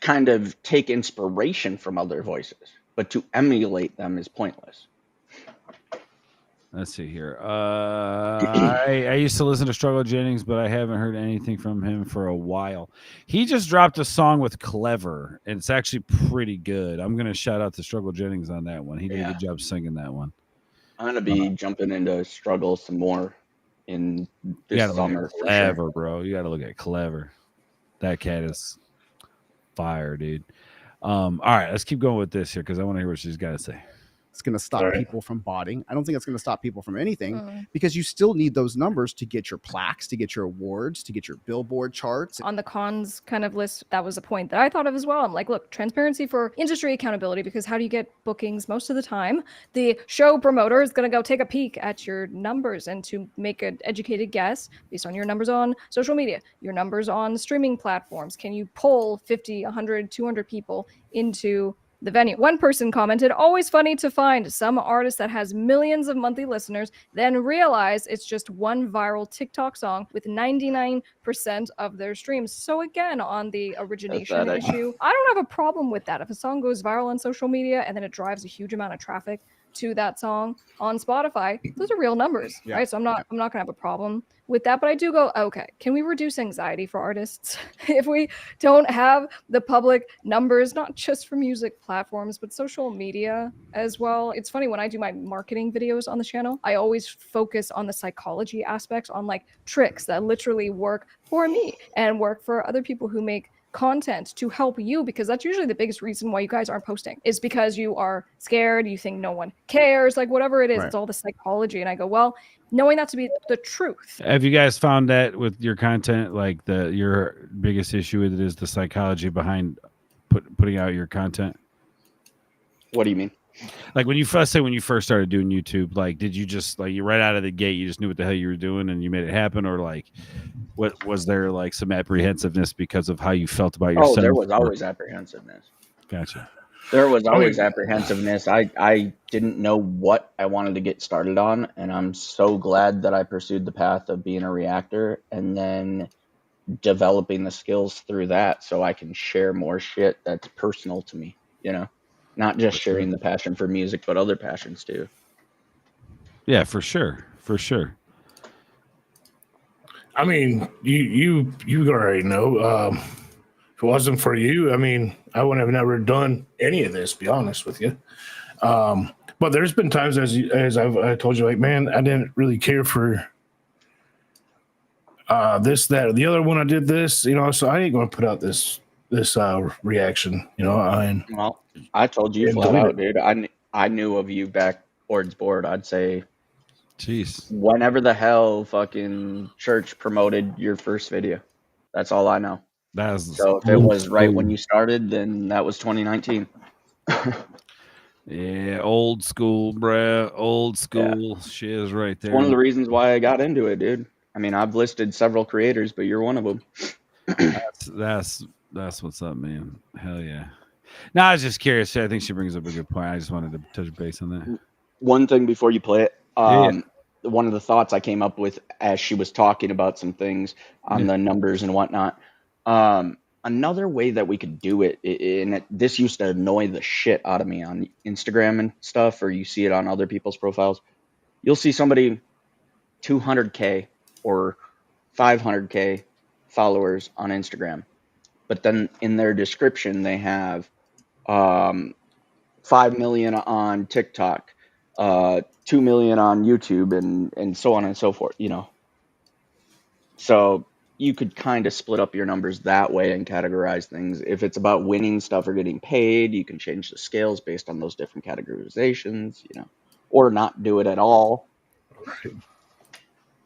kind of take inspiration from other voices, but to emulate them is pointless. Let's see here. I used to listen to Struggle Jennings, but I haven't heard anything from him for a while. He just dropped a song with Clever, and it's actually pretty good. I'm going to shout out to Struggle Jennings on that one. He did a good job singing that one. I'm going to be jumping into Struggle some more in You this got to look summer. at For Clever, sure. bro. You got to look at Clever. That cat is fire, dude. All right, let's keep going with this here because I want to hear what she's got to say. It's going to stop people from botting. I don't think it's going to stop people from anything because you still need those numbers to get your plaques, to get your awards, to get your Billboard charts. On the cons kind of list, that was a point that I thought of as well. I'm like, look, transparency for industry accountability, because how do you get bookings most of the time? The show promoter is going to go take a peek at your numbers and to make an educated guess based on your numbers on social media, your numbers on streaming platforms. Can you pull 50, 100, 200 people into the venue? One person commented, always funny to find some artist that has millions of monthly listeners, then realize it's just one viral TikTok song with 99% of their streams. So again, on the origination issue, I don't have a problem with that. If a song goes viral on social media and then it drives a huge amount of traffic to that song on Spotify, those are real numbers, right? So I'm not gonna have a problem with that, but I do go, okay, can we reduce anxiety for artists if we don't have the public numbers, not just for music platforms, but social media as well? It's funny, when I do my marketing videos on the channel, I always focus on the psychology aspects, on like tricks that literally work for me and work for other people who make content to help you, because that's usually the biggest reason why you guys aren't posting, is because you are scared, you think no one cares, like whatever it is, it's all the psychology. And I go, well, knowing that to be the truth. Have you guys found that with your content, like your biggest issue with it is the psychology behind putting out your content? What do you mean? Like when you first started doing YouTube, like did you just like you right out of the gate you just knew what the hell you were doing and you made it happen, or like what was there like some apprehensiveness because of how you felt about yourself? Oh, there was always apprehensiveness. Gotcha. There was always apprehensiveness. I didn't know what I wanted to get started on, and I'm so glad that I pursued the path of being a reactor and then developing the skills through that so I can share more shit that's personal to me, you know? Not just sharing the passion for music, but other passions too. Yeah, for sure. For sure. I mean, you already know. If it wasn't for you, I mean, I would have never done any of this. Be honest with you. But there's been times I told you, like, man, I didn't really care for this, that, or the other one. I did this, you know, so I ain't going to put out this reaction, you know. Well, I told you flat out, dude. I knew of you back board. I'd say, jeez, whenever the hell fucking church promoted your first video. That's all I know. So if it was right when you started, then that was 2019. Yeah, old school, bruh. Old school. Yeah. She is right there. It's one of the reasons why I got into it, dude. I mean, I've listed several creators, but you're one of them. That's what's up, man. Hell yeah. No, I was just curious. I think she brings up a good point. I just wanted to touch base on that. One thing before you play it, one of the thoughts I came up with as she was talking about some things on the numbers and whatnot. Another way that we could do it, and this used to annoy the shit out of me on Instagram and stuff, or you see it on other people's profiles. You'll see somebody 200K or 500K followers on Instagram, but then in their description they have 5 million on TikTok, 2 million on YouTube, and so on and so forth, you know. So you could kind of split up your numbers that way and categorize things. If it's about winning stuff or getting paid, you can change the scales based on those different categorizations, you know, or not do it at all.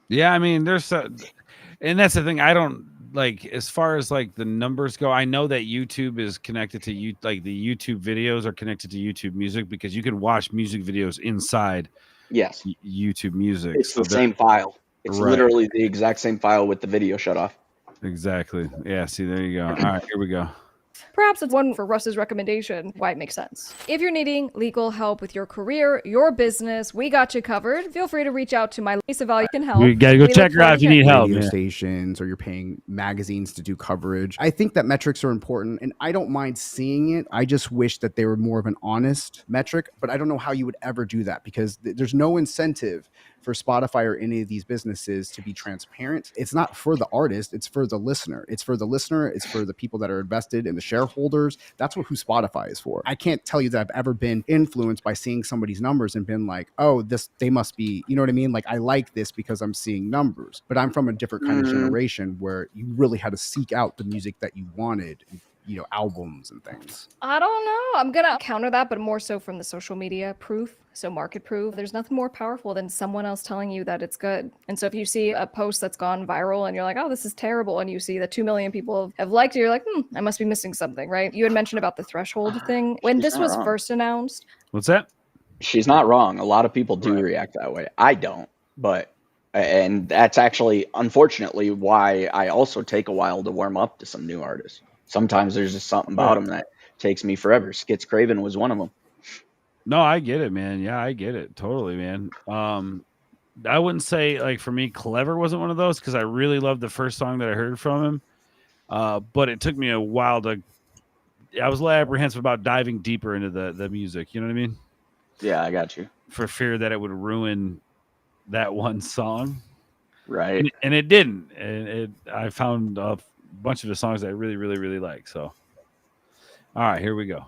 Yeah, I mean, and that's the thing. I don't like, as far as like the numbers go, I know that YouTube is connected to you. Like the YouTube videos are connected to YouTube Music because you can watch music videos inside. Yes. YouTube Music. It's the same file. It's literally the exact same file with the video shut off. Exactly. Yeah. See, there you go. All right, here we go. Perhaps it's one for Russ's recommendation, why it makes sense. If you're needing legal help with your career, your business, we got you covered. Feel free to reach out to my Lisa Val. You can help. You gotta go check her out if you need help. Radio stations, or you're paying magazines to do coverage. I think that metrics are important, and I don't mind seeing it. I just wish that they were more of an honest metric, but I don't know how you would ever do that because there's no incentive for Spotify or any of these businesses to be transparent. It's not for the artist, it's for the listener. It's for the listener, it's for the people that are invested in the shareholders. That's who Spotify is for. I can't tell you that I've ever been influenced by seeing somebody's numbers and been like, oh, they must be, you know what I mean? Like, I like this because I'm seeing numbers. But I'm from a different kind of generation where you really had to seek out the music that you wanted, you know, albums and things. I don't know. I'm going to counter that, but more so from the social media proof. So market proof. There's nothing more powerful than someone else telling you that it's good. And so if you see a post that's gone viral and you're like, oh, this is terrible, and you see that 2 million people have liked it, you're like, I must be missing something, right? You had mentioned about the threshold thing. When this was first announced. What's that? She's not wrong. A lot of people do react that way. I don't, and that's actually, unfortunately, why I also take a while to warm up to some new artists. Sometimes there's just something about them that takes me forever. Skits Craven was one of them. No, I get it, man. Yeah, I get it. Totally, man. I wouldn't say, like, for me, Clever wasn't one of those because I really loved the first song that I heard from him. But it took me a while I was a little apprehensive about diving deeper into the music. You know what I mean? Yeah, I got you. For fear that it would ruin that one song. Right. And it didn't. And I found a bunch of the songs that I really, really, really like. So, all right, here we go.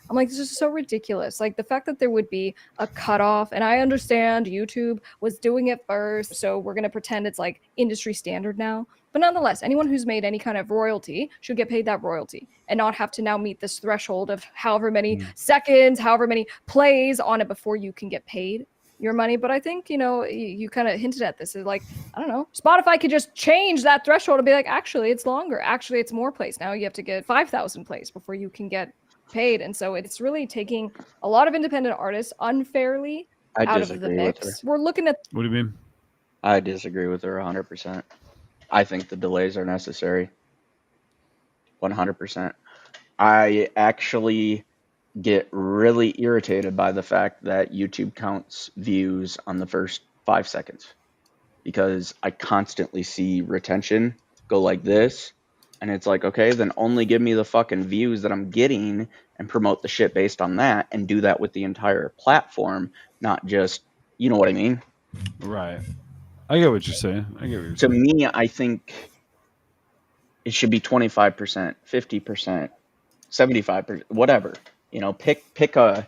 I'm like, this is so ridiculous. Like the fact that there would be a cutoff, and I understand YouTube was doing it first, so we're going to pretend it's like industry standard now. But nonetheless, anyone who's made any kind of royalty should get paid that royalty and not have to now meet this threshold of however many seconds, however many plays on it before you can get paid your money. But I think, you know, you kind of hinted at this. It's like, I don't know, Spotify could just change that threshold and be like, actually, it's longer. Actually, it's more plays. Now you have to get 5,000 plays before you can get paid. And so it's really taking a lot of independent artists unfairly I out of the disagree with her. mix. We're looking at What do you mean? I disagree with her 100%. I think the delays are necessary. 100%. I actually get really irritated by the fact that YouTube counts views on the first 5 seconds because I constantly see retention go like this. And it's like, okay, then only give me the fucking views that I'm getting and promote the shit based on that and do that with the entire platform, not just, you know what I mean? Right. I get what you're saying. I get what you're To saying. me, I think it should be 25%, 50%, 75%, whatever. You know, pick a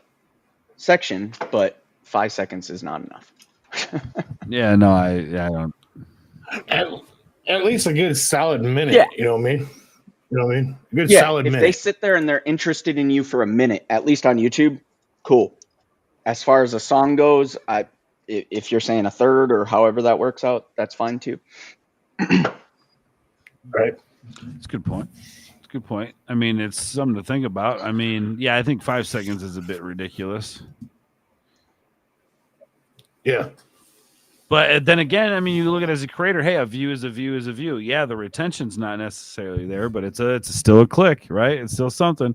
section, but 5 seconds is not enough. Yeah, no, I don't. At least a good solid minute. Yeah. You know what I mean? You know what I mean? A good Yeah, solid if they minute. sit there and they're interested in you for a minute, at least on YouTube, cool. As far as a song goes, if you're saying a third or however that works out, that's fine too. Right. It's a good point. It's a good point. I mean, it's something to think about. I mean, yeah, I think 5 seconds is a bit ridiculous. Yeah. But then again, I mean, you look at it as a creator. Hey, a view is a view is a view. Yeah, the retention's not necessarily there, but it's still a click, right? It's still something.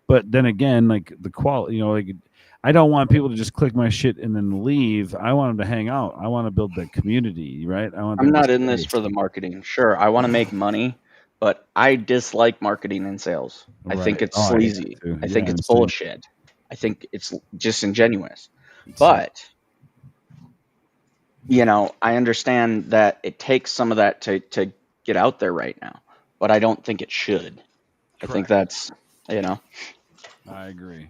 But then again, like the quality, you know, like I don't want people to just click my shit and then leave. I want them to hang out. I want to build that community, right? I want. I'm them to not in stay. this for the marketing. Sure, I want to make money, but I dislike marketing and sales. I think Right. it's Oh, I hate sleazy. that too. I think Yeah, it's I'm saying- bullshit. I think it's disingenuous. But you know, I understand that it takes some of that to get out there right now, but I don't think it should. I think that's, you know. I agree.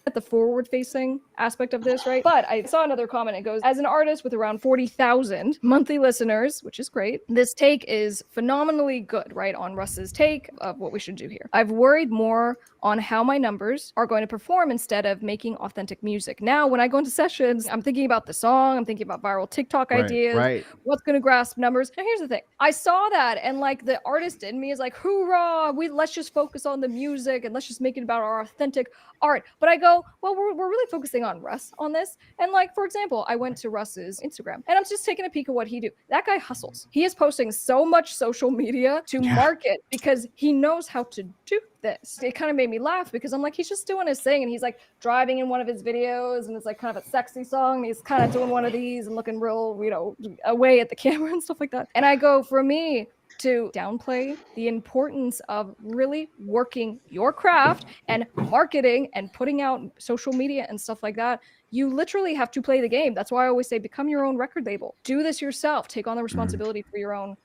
at the forward facing aspect of this, right? But I saw another comment. It goes, as an artist with around 40,000 monthly listeners, which is great, this take is phenomenally good, right? On Russ's take of what we should do here. I've worried more on how my numbers are going to perform instead of making authentic music. Now, when I go into sessions, I'm thinking about the song, I'm thinking about viral TikTok ideas, Right. what's going to grasp numbers. Now, here's the thing. I saw that, and like the artist in me is like, hoorah, let's just focus on the music and let's just make it about our authentic art. But I go, well, we're really focusing on Russ on this. And like, for example, I went to Russ's Instagram and I'm just taking a peek at what he do. That guy hustles. He is posting so much social media to market because he knows how to do this. It kind of made me laugh because I'm like, he's just doing his thing and he's like driving in one of his videos and it's like kind of a sexy song. And he's kind of doing one of these and looking real, you know, away at the camera and stuff like that. And I go, for me, to downplay the importance of really working your craft and marketing and putting out social media and stuff like that. You literally have to play the game. That's why I always say, become your own record label. Do this yourself. Take on the responsibility for your own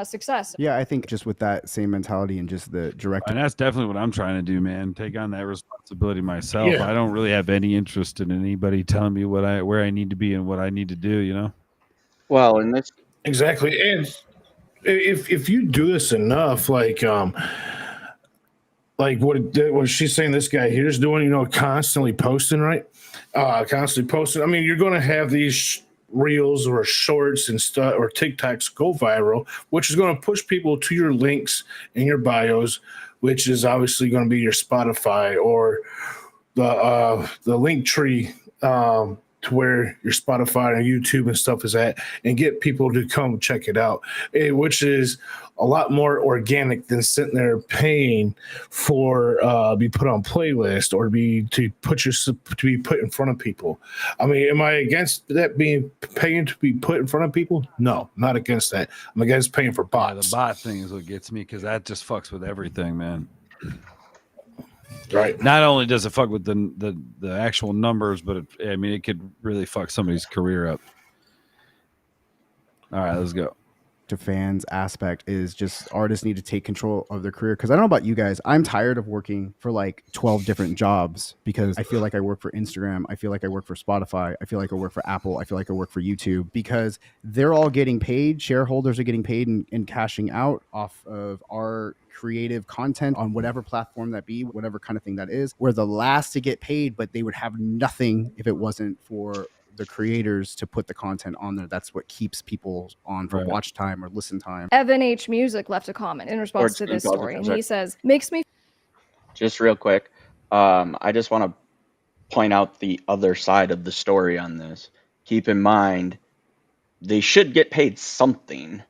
success. Yeah, I think just with that same mentality and just the direct. And that's definitely what I'm trying to do, man. Take on that responsibility myself. Yeah. I don't really have any interest in anybody telling me where I need to be and what I need to do, you know? Well, and this Exactly. And if you do this enough, like what she's saying, this guy here's doing, you know, constantly posting, right? Constantly posting. I mean, you're going to have these reels or shorts and stuff or TikToks go viral, which is going to push people to your links in your bios, which is obviously going to be your Spotify or the link tree to where your Spotify and YouTube and stuff is at, and get people to come check it out, which is a lot more organic than sitting there paying for be put on playlist or to be put in front of people. I mean, am I against that being paying to be put in front of people? No, not against that. I'm against paying for bots. The bot thing is what gets me because that just fucks with everything, man. Right. Not only does it fuck with the actual numbers, but it could really fuck somebody's career up. All right, let's go. To fans aspect is just artists need to take control of their career. Because I don't know about you guys, I'm tired of working for like 12 different jobs because I feel like I work for Instagram, I feel like I work for Spotify, I feel like I work for Apple, I feel like I work for YouTube, because they're all getting paid, shareholders are getting paid and cashing out off of our creative content on whatever platform that be, whatever kind of thing that is. We're the last to get paid, but they would have nothing if it wasn't for the creators to put the content on there. That's what keeps people on for watch time or listen time. Evan H. Music left a comment in response to this story, and he says, makes me just real quick. I just want to point out the other side of the story on this. Keep in mind, they should get paid something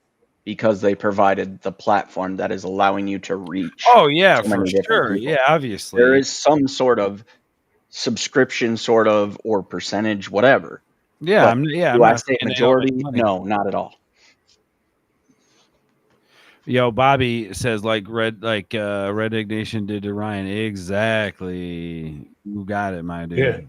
because they provided the platform that is allowing you to reach. Oh yeah, so for many different sure. people. Yeah, obviously. There is some sort of subscription, sort of, or percentage, whatever. Yeah, But I'm do I not say saying they don't majority? make money. No, not at all. Yo, Bobby says like Red Nation did to Ryan. Exactly. You got it, my dude. Yeah.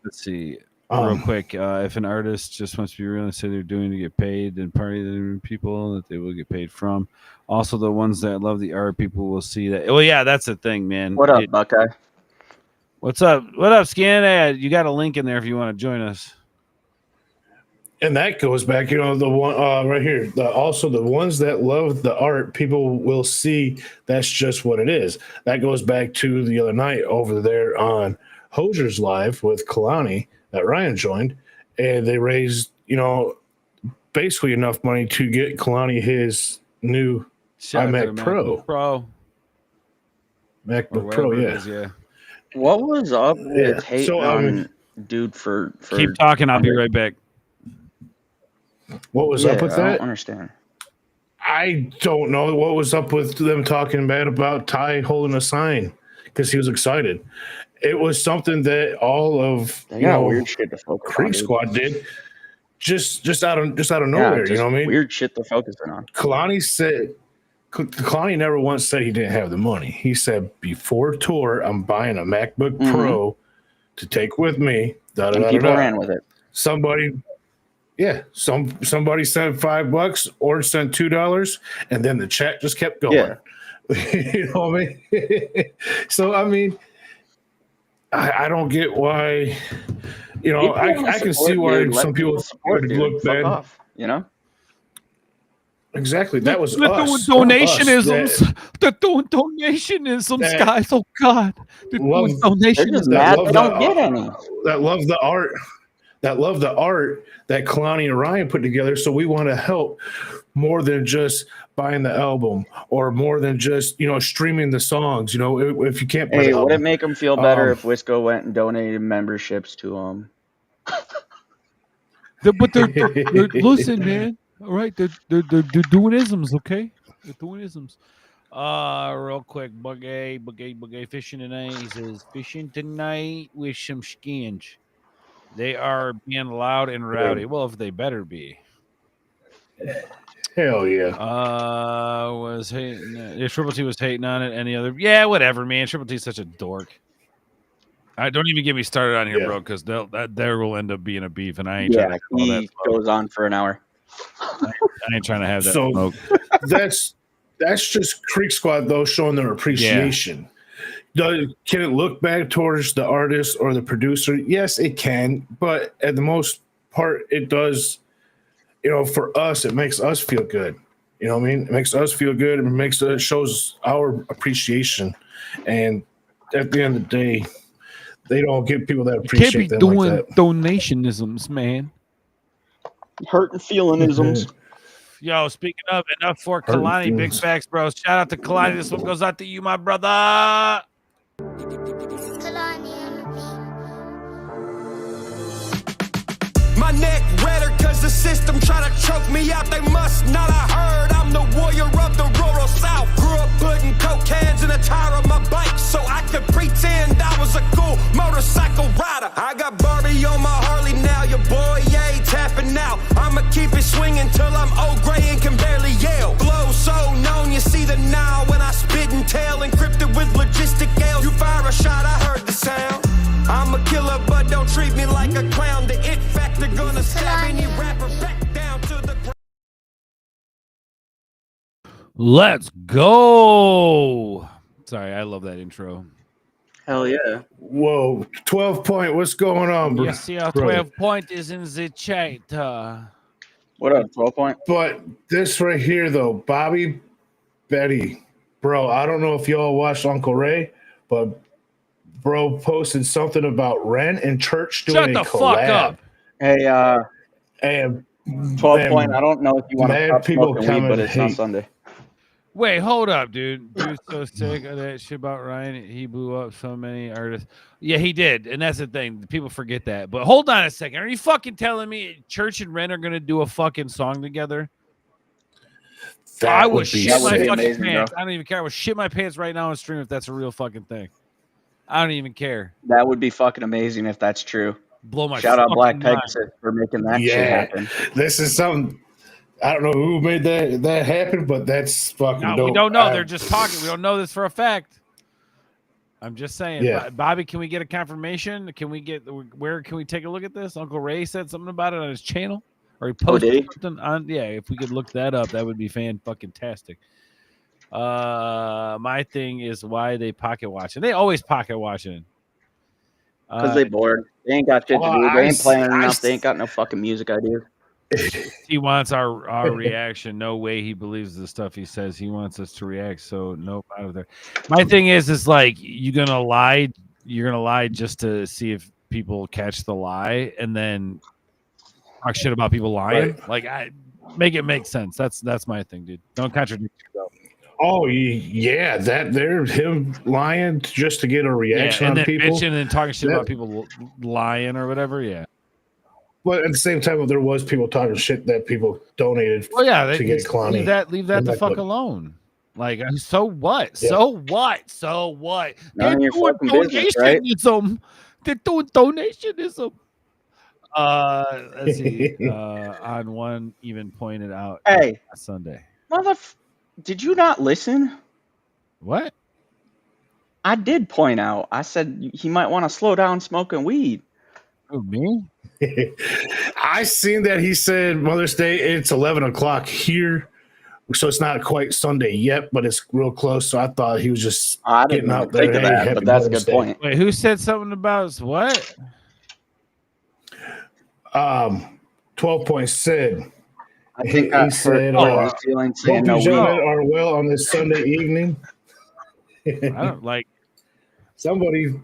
Let's see. Real Um, quick, if an artist just wants to be real and say they're doing to get paid, then party the people that they will get paid from. Also, the ones that love the art, people will see that. Well, yeah, that's the thing, man. What up, Buckeye? What's up? What up, Scan? You got a link in there if you want to join us. And that goes back, the one right here. Also, the ones that love the art, people will see that's just what it is. That goes back to the other night over there on Hosier's Live with Kalani that Ryan joined, and they raised, basically enough money to get Kalani his new iMac Pro. MacBook Pro, yeah. Yeah. What was up with hating on dude for keep talking? I'll be right back. What was up with that? I don't understand. I don't know what was up with them talking bad about Ty holding a sign because he was excited. It was something that all of weird shit to focus Creek on, Squad did, just out of nowhere. You know what I mean? Weird shit to focus on. Kalani never once said he didn't have the money. He said before tour, I'm buying a MacBook Pro to take with me. And people ran with it. Somebody sent $5 or sent $2, and then the chat just kept going. Yeah. You know what I mean? So I mean, I don't get why. I can see why some people would look bad. Off, Exactly. That was They're us. doing donationisms. They're doing donationisms, guys. Oh God. They're doing donationisms. They don't get any. That love the art. That Kalani and Ryan put together. So we want to help more than just buying the album or more than just, streaming the songs. If you can't buy the album. Would it make them feel better if Wisco went and donated memberships to them? But they're listen, man. All right, they're doing isms, okay? They're doing isms. Real quick, Bugay fishing tonight. He says fishing tonight with some skins. They are being loud and rowdy. Well, if they better be. Hell yeah. Was hating. Triple T was hating on it. Any other? Yeah, whatever, man. Triple T's such a dork. Don't even get me started on here, bro, because there will end up being a beef, and I ain't trying to call that. Goes on for an hour. I ain't trying to have that smoke. that's just Creek Squad though, showing their appreciation. Can it look bad towards the artist or the producer? Yes, it can, but at the most part, it does. For us, it makes us feel good. You know what I mean? It makes us feel good. It shows our appreciation. And at the end of the day, they don't get people that appreciate them like that. Can't be doing donationisms, man. Hurting feelingisms. Yo, speaking of, enough for Kalani. Big facts, bro. Shout out to Kalani. This one goes out to you, my brother. My neck redder cause the system try to choke me out. They must not have heard I'm the warrior of the rural south. Grew up putting coke cans in the tire of my bike so I could pretend I was a cool motorcycle rider. I got Barbie on my Harley now. Your boy ain't tapping out. I'ma keep it swinging till I'm old gray and can barely yell. Flow so known, you see the now when I spit and tail encrypted with logistic L's. You fire a shot, I heard the sound. I'm a killer, but don't treat me like a clown. The it factor gonna stab any rapper back down to the ground. Let's go. Sorry, I love that intro. Hell yeah. Whoa, 12 point. What's going on, bro? You see how 12 point is in the chat. What up, 12 point? But this right here, though, Bobby Betty, bro, I don't know if y'all watched Uncle Ray, but bro posted something about Ren and Church doing a collab. Fuck up. Hey, and 12 point. I don't know if you want to stop people smoking weed, but it's not hate. Sunday. Wait, hold up, dude. Dude's so sick of that shit about Ryan. He blew up so many artists. Yeah, he did, and that's the thing. People forget that. But hold on a second. Are you fucking telling me Church and Ren are gonna do a fucking song together? I would shit That would my be fucking amazing, pants. bro. I don't even care. I would shit my pants right now on stream if that's a real fucking thing. I don't even care. That would be fucking amazing if that's true. Blow my Shout out Black fucking mind. Pegasus for making that shit Yeah, happen. this is something. I don't know who made that happen, but that's fucking No, dope. we don't know. They're just talking. We don't know this for a fact. I'm just saying. Yeah. Bobby, can we get a confirmation? Where can we take a look at this? Uncle Ray said something about it on his channel, or he posted did he? something on. Yeah, if we could look that up, that would be fucking tastic. My thing is why they pocket watching. They always pocket watching. Because they bored. They ain't got shit to do. They ain't playing enough. They ain't got no fucking music ideas. He wants our reaction. No way he believes the stuff he says. He wants us to react. So nope, out of there. My thing is like you're gonna lie just to see if people catch the lie, and then talk shit about people lying. Right. Like I make it make sense. That's my thing, dude. Don't contradict yourself. Oh yeah, that they're him lying just to get a reaction and on then people, bitching and talking shit about people lying or whatever. Yeah. but at the same time, there was people talking shit that people donated. Well, yeah, to get Clowney. Leave that the fuck alone. Like, so what? Yeah. So what? So what? None of your fucking business, right? They're doing donationism. Let's see. On one even pointed out. Hey, Sunday. Did you not listen? What? I did point out. I said he might want to slow down smoking weed. Who, me? I seen that he said Mother's Day. It's 11 o'clock here, so it's not quite Sunday yet, but it's real close. So I thought he was just I didn't getting even out there. think of that, Happy but that's a Mother's good Day. point. Wait, who said something about what? 12 Point said. I think he said, hurt feeling saying "Hope no you weed." gentlemen are well on this Sunday evening." I don't like. Somebody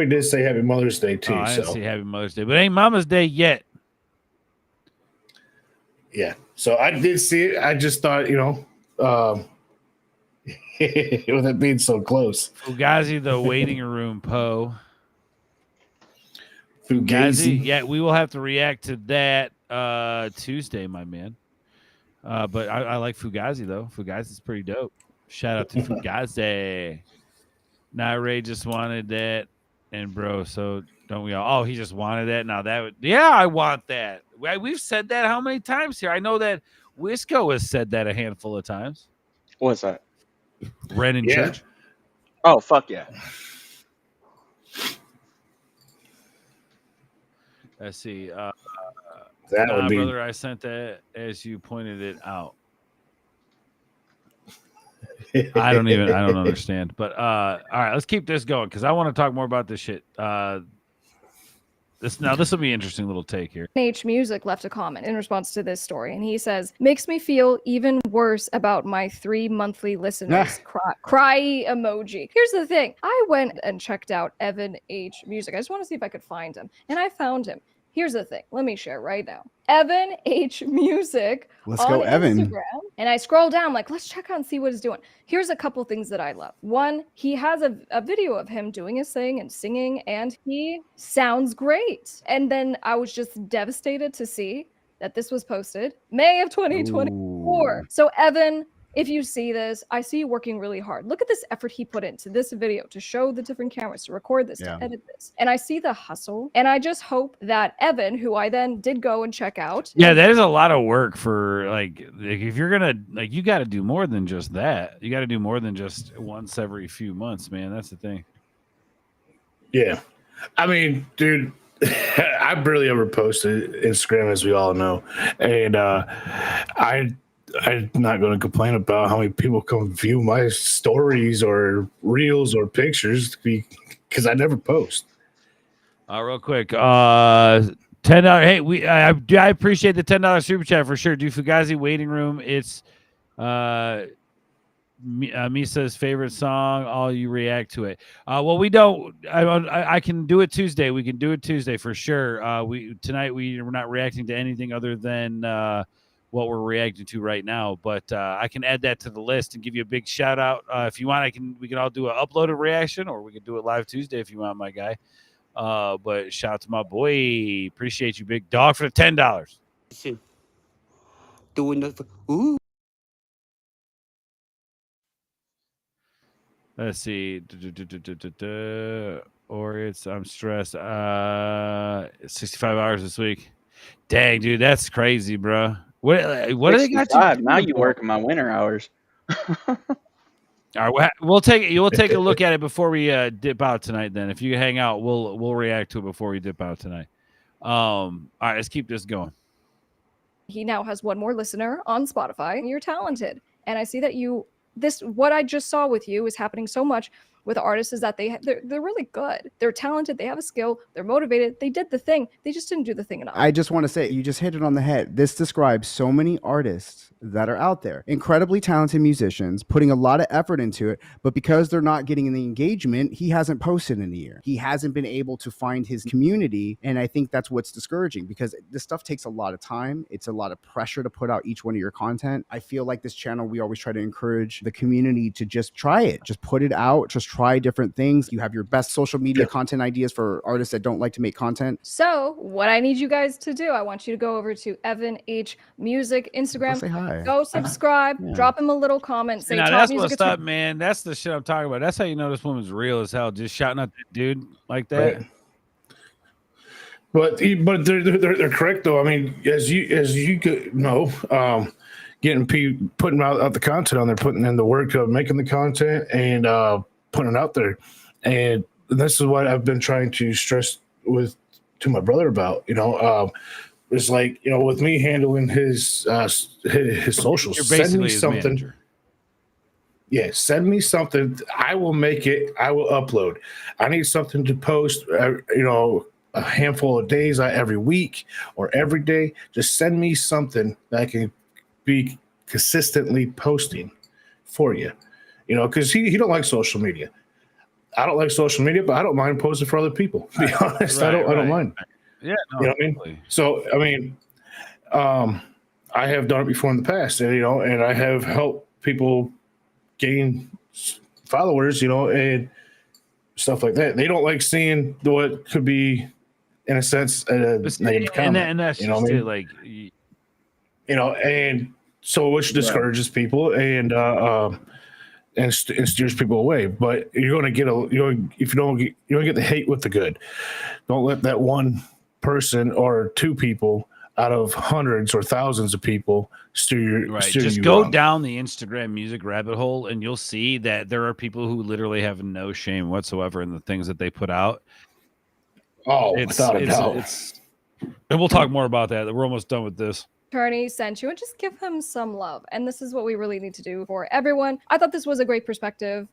did say Happy Mother's Day too. I didn't so say Happy Mother's Day, but it ain't Mama's Day yet. yeah, so I did see it. I just thought, with it being so close, Fugazi, the waiting room, Poe. Fugazi. Yeah, we will have to react to that Tuesday, my man. But I like Fugazi though. Fugazi's pretty dope. Shout out to Fugazi. Now Ray just wanted that, and bro, so don't we all? Oh, he just wanted that. Now that would, yeah, I want that. We've said that how many times here? I know that Wisco has said that a handful of times. What's that? Ren in church. Oh, fuck yeah. Let's see. That would be brother. I sent that as you pointed it out. I don't understand. But all right, let's keep this going because I want to talk more about this shit. This will be an interesting little take here. H Music left a comment in response to this story, and he says, "Makes me feel even worse about my 3 monthly listeners." Cry emoji. Here's the thing: I went and checked out Evan H Music. I just want to see if I could find him, and I found him. Here's the thing. Let me share right now. Evan H Music. Let's go, Evan. Instagram. And I scroll down, like, let's check out and see what he's doing. Here's a couple things that I love. One, he has a video of him doing his thing and singing, and he sounds great. And then I was just devastated to see that this was posted May of 2024. So, Evan, if you see this, I see you working really hard. Look at this effort he put into this video to show the different cameras, to record this, to edit this. And I see the hustle. And I just hope that Evan, who I then did go and check out. Yeah, that is a lot of work for like if you're gonna you got to do more than just that. You got to do more than just once every few months, man. That's the thing. Yeah, I mean, dude. I barely ever posted Instagram, as we all know, and I'm not going to complain about how many people come view my stories or reels or pictures because I never post. Real quick, $10. Hey, I appreciate the $10 super chat for sure. Do Fugazi waiting room. It's Misa's favorite song. All you react to it. Well, we don't. I can do it Tuesday. We can do it Tuesday for sure. Tonight we're not reacting to anything other than what we're reacting to right now. But I can add that to the list and give you a big shout out. If you want, we can all do an uploaded reaction, or we can do it live Tuesday if you want, my guy. But shout out to my boy. Appreciate you, big dog, for the $10. Doing the ooh. Let's see. Or I'm stressed. 65 hours this week. Dang, dude, that's crazy, bro. What do they got to do? Now you work in my winter hours. All right, we'll take a look at it before we dip out tonight. Then, if you hang out, we'll react to it before we dip out tonight. All right, let's keep this going. He now has one more listener on Spotify. You're talented, and I see that what I just saw with you is happening so much with artists, is that they're really good. They're talented. They have a skill. They're motivated. They did the thing. They just didn't do the thing enough. I just want to say, you just hit it on the head. This describes so many artists that are out there, incredibly talented musicians, putting a lot of effort into it, but because they're not getting the engagement, he hasn't posted in a year. He hasn't been able to find his community, and I think that's what's discouraging, because this stuff takes a lot of time. It's a lot of pressure to put out each one of your content. I feel like this channel, we always try to encourage the community to just try it, just put it out, just try different things. You have your best social media content ideas for artists that don't like to make content. So what I need you guys to do, I want you to go over to Evan H Music Instagram. Go say hi. Go subscribe, drop him a little comment, say Now, top that's music. what's up, man. That's the shit I'm talking about. That's how you know this woman's real as hell. Just shouting out that dude like that. Right. But they're correct though. I mean, as you could know, putting out the content on there, putting in the work of making the content and putting it out there, and this is what I've been trying to stress to my brother about. It's like, with me handling his socials, You're send basically me his something. manager. Yeah, send me something. I will make it. I will upload. I need something to post. A handful of days every week or every day. Just send me something that I can be consistently posting for you. Because he don't like social media. I don't like social media, but I don't mind posting for other people. To be honest, I don't mind. Yeah, no, you know what I mean? So I mean, I have done it before in the past, and and I have helped people gain followers, and stuff like that. They don't like seeing what could be, in a sense, a negative comment. And that's just it. Like, and so which discourages people and steers people away. But you're going to get if you don't get the hate with the good. Don't let that one person or two people out of hundreds or thousands of people steer you. Just go down the Instagram music rabbit hole, and you'll see that there are people who literally have no shame whatsoever in the things that they put out. Oh, without a doubt. And we'll talk more about that. We're almost done with this. Attorney sent you, and just give him some love. And this is what we really need to do for everyone. I thought this was a great perspective.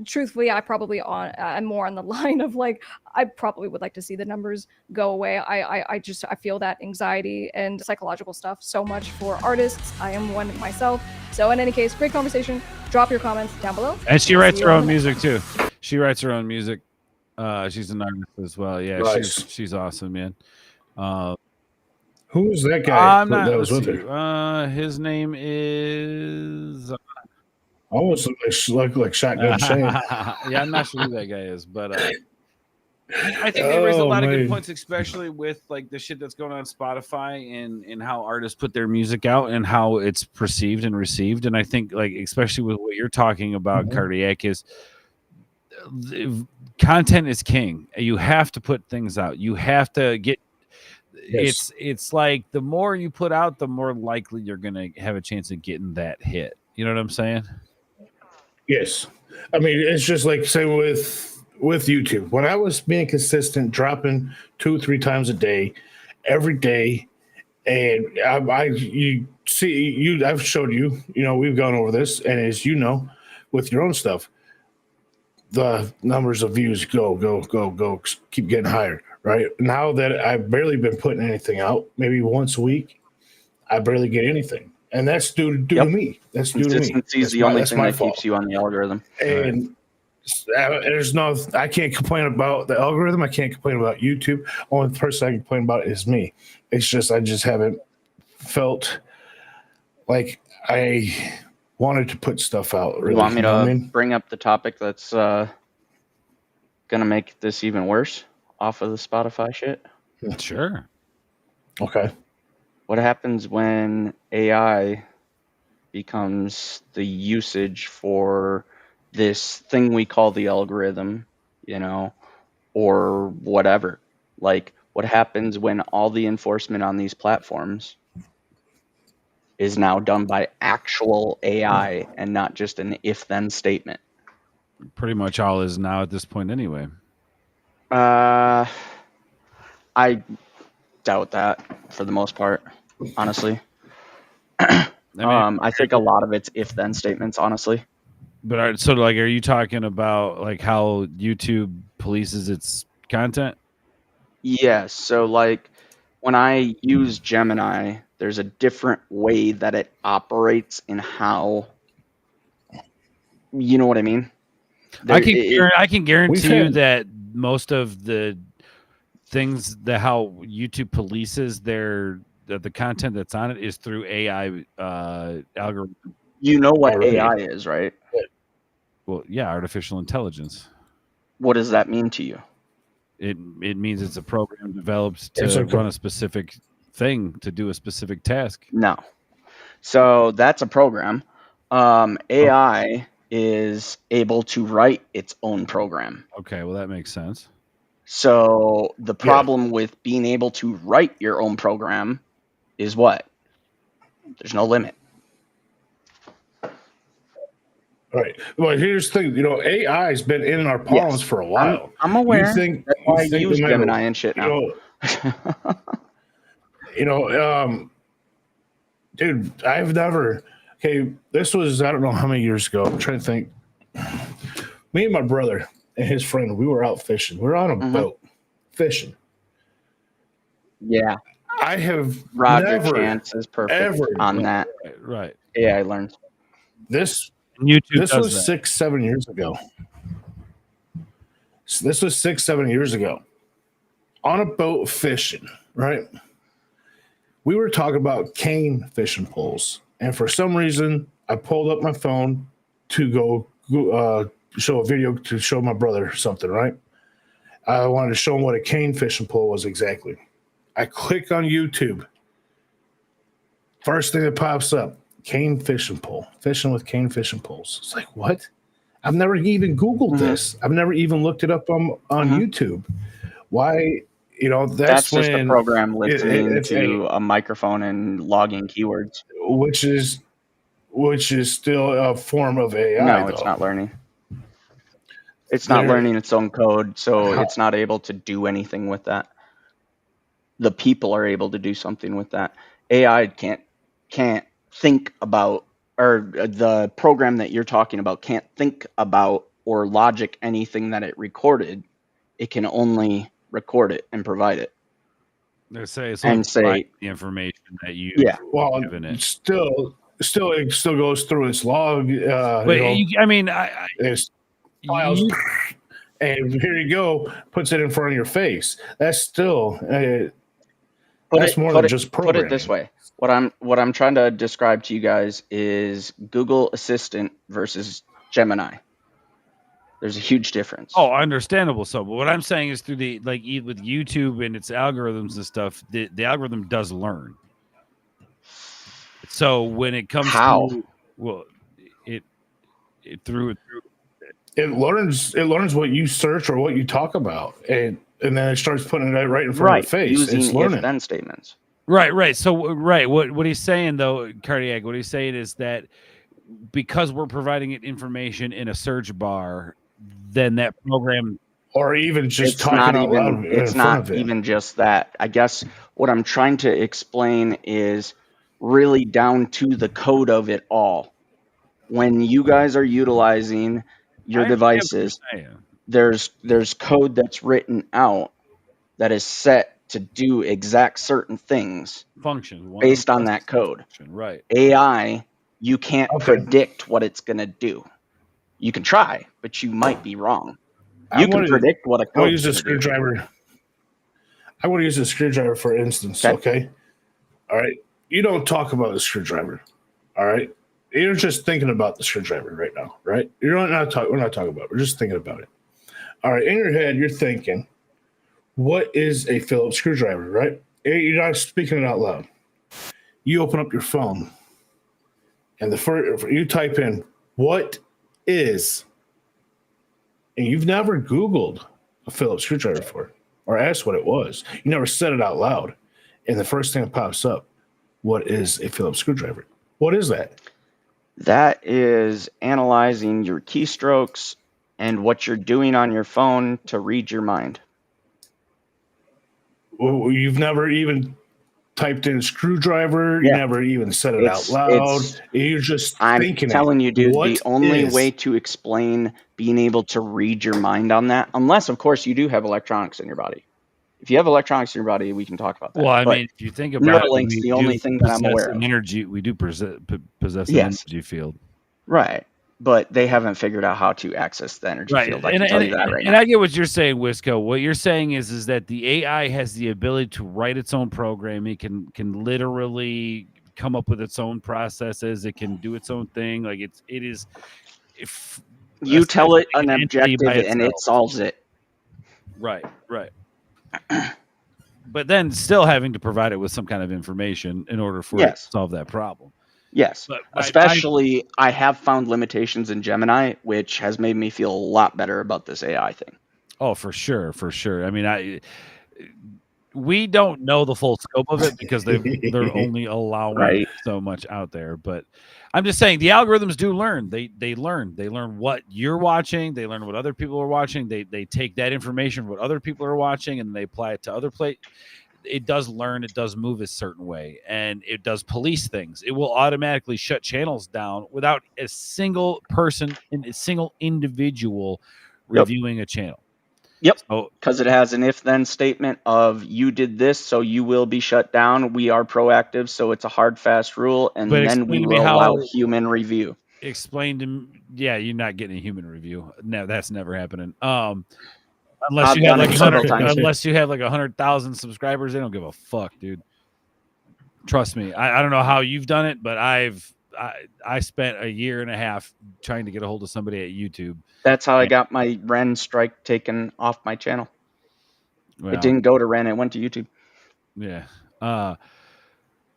Truthfully, I probably I'm more on the line of like, I probably would like to see the numbers go away. I feel that anxiety and psychological stuff so much for artists. I am one myself. So in any case, great conversation. Drop your comments down below. And she writes her own music too. She writes her own music. She's an artist as well. Yeah, nice. she's awesome, man. Who was that guy that was with her? His name is almost like Shotgun Shane. Yeah, I'm not sure who that guy is, but I think they raised a lot of good points, especially with like the shit that's going on Spotify and how artists put their music out and how it's perceived and received. And I think like especially with what you're talking about, Cardiac, is content is king. You have to put things out. You have to get. Yes. It's like the more you put out, the more likely you're gonna have a chance of getting that hit. You know what I'm saying? Yes. I mean, it's just like say with YouTube. When I was being consistent, dropping 2-3 times a day, every day, and I've showed you. We've gone over this, and as you know, with your own stuff, the numbers of views go, keep getting higher. Right now that I've barely been putting anything out, maybe once a week, I barely get anything, and that's due to me. That's due to me. Consistency is the only thing that keeps you on the algorithm. And I can't complain about the algorithm. I can't complain about YouTube. Only person I can complain about is me. It's just I just haven't felt like I wanted to put stuff out. Really, You want me know what to I mean? bring up the topic that's gonna make this even worse off of the Spotify shit? Sure. Okay. What happens when AI becomes the usage for this thing we call the algorithm, or whatever? Like, what happens when all the enforcement on these platforms is now done by actual AI and not just an if-then statement? Pretty much all is now at this point anyway. I doubt that for the most part, honestly. I think a lot of it's if-then statements, honestly. But are you talking about like how YouTube polices its content? Yes. So like when I use Gemini, there's a different way that it operates in how, you know what I mean? I can guarantee you had- that most of the things that how YouTube polices the content that's on it is through AI algorithm. You know what Already. AI is, right? Well, yeah, artificial intelligence. What does that mean to you? It means it's a program developed It's to a co- run a specific thing, to do a specific task. No. So that's a program. AI is able to write its own program. Okay, well that makes sense. So the problem with being able to write your own program is what? There's no limit. Right. Well, here's the thing. AI has been in our palms Yes, for a while. I'm aware. You think, That's why I you think use no matter- Gemini and shit now. Dude, I've never. Okay, this was, I don't know how many years ago. I'm trying to think. Me and my brother and his friend, we were out fishing. We were on a boat fishing. Yeah. I have Roger never, Chance is perfect ever on that. Right. AI learns. This YouTube this does was that. 6-7 years ago. So this was 6-7 years ago. On a boat fishing, right? We were talking about cane fishing poles, and for some reason, I pulled up my phone to go show a video to show my brother something. Right? I wanted to show him what a cane fishing pole was exactly. I click on YouTube. First thing that pops up: cane fishing pole, fishing with cane fishing poles. It's like, what? I've never even Googled this. I've never even looked it up on YouTube. Why? That's just when a program listening it's to a microphone and logging keywords. which is still a form of AI. No, it's not learning. It's not learning its own code, so it's not able to do anything with that. The people are able to do something with that. AI can't think about, or the program that you're talking about can't think about or logic anything that it recorded. It can only record it and provide it. They say it's And say the information that you Well, given it. still it still goes through its log. But It's files, and here you go, puts it in front of your face. That's still that's more than just Put programming. it this way. What I'm trying to describe to you guys is Google Assistant versus Gemini. There's a huge difference. Oh, understandable. So, but what I'm saying is through the with YouTube and its algorithms and stuff, the algorithm does learn. So when it comes to it learns what you search or what you talk about, and then it starts putting it right in front of your face. Using It's learning. if-then statements. Right. So what he's saying though, Cardiac, what he's saying is that because we're providing it information in a search bar, then that program, or even just It's talking not out even. loud It's in front not of it. even just that. I guess what I'm trying to explain is really down to the code of it all. When you guys are utilizing your devices, there's code that's written out that is set to do exact certain things function based on that code. Right. AI, you can't predict what it's going to do. You can try, but you might be wrong. You can predict what a I want code to use a screwdriver. I want to use a screwdriver for instance. Okay. All right. You don't talk about a screwdriver. All right. You're just thinking about the screwdriver right now, right? We're not talking about it. We're just thinking about it. All right. In your head, you're thinking, what is a Phillips screwdriver, right? You're not speaking it out loud. You open up your phone and you type in, what is, and you've never Googled a Phillips screwdriver before or asked what it was. You never said it out loud. And the first thing that pops up, what is a Phillips screwdriver? What is that? That is analyzing your keystrokes and what you're doing on your phone to read your mind. Well, you've never even typed in screwdriver. You never even said it out loud. You're just thinking. I'm telling you, dude, What the only is- way to explain being able to read your mind on that, unless, of course, you do have electronics in your body. If you have electronics in your body, we can talk about that. Well, I But mean, if you think about it, Neuralink's the only thing that I'm possess aware an of. energy. We do possess an Yes. energy field. Right. But they haven't figured out how to access the energy field. I can tell you that right and now. I get what you're saying, Wisco. What you're saying is that the AI has the ability to write its own program. It can literally come up with its own processes. It can do its own thing. Like it is. If You tell it an entity objective by and it itself. solves it. Right. But then still having to provide it with some kind of information in order for it to solve that problem. Yes. But Especially, I have found limitations in Gemini, which has made me feel a lot better about this AI thing. Oh, for sure. I mean, we don't know the full scope of it because they're only allowing so much out there. But I'm just saying the algorithms do learn. They learn what you're watching. They learn what other people are watching. They take that information what other people are watching and they apply it to other it does learn, it does move a certain way, and it does police things. It will automatically shut channels down without a single person and a single individual reviewing a channel. Yep. Because it has an if-then statement of you did this, so you will be shut down. We are proactive, so it's a hard, fast rule, and then we will allow human review. Explain to me, you're not getting a human review. No, that's never happening. Unless you have like 100,000 subscribers, they don't give a fuck, dude. Trust me. I don't know how you've done it, but I spent a year and a half trying to get a hold of somebody at YouTube. That's how I got my Ren strike taken off my channel. Well, it didn't go to Ren; it went to YouTube. Yeah.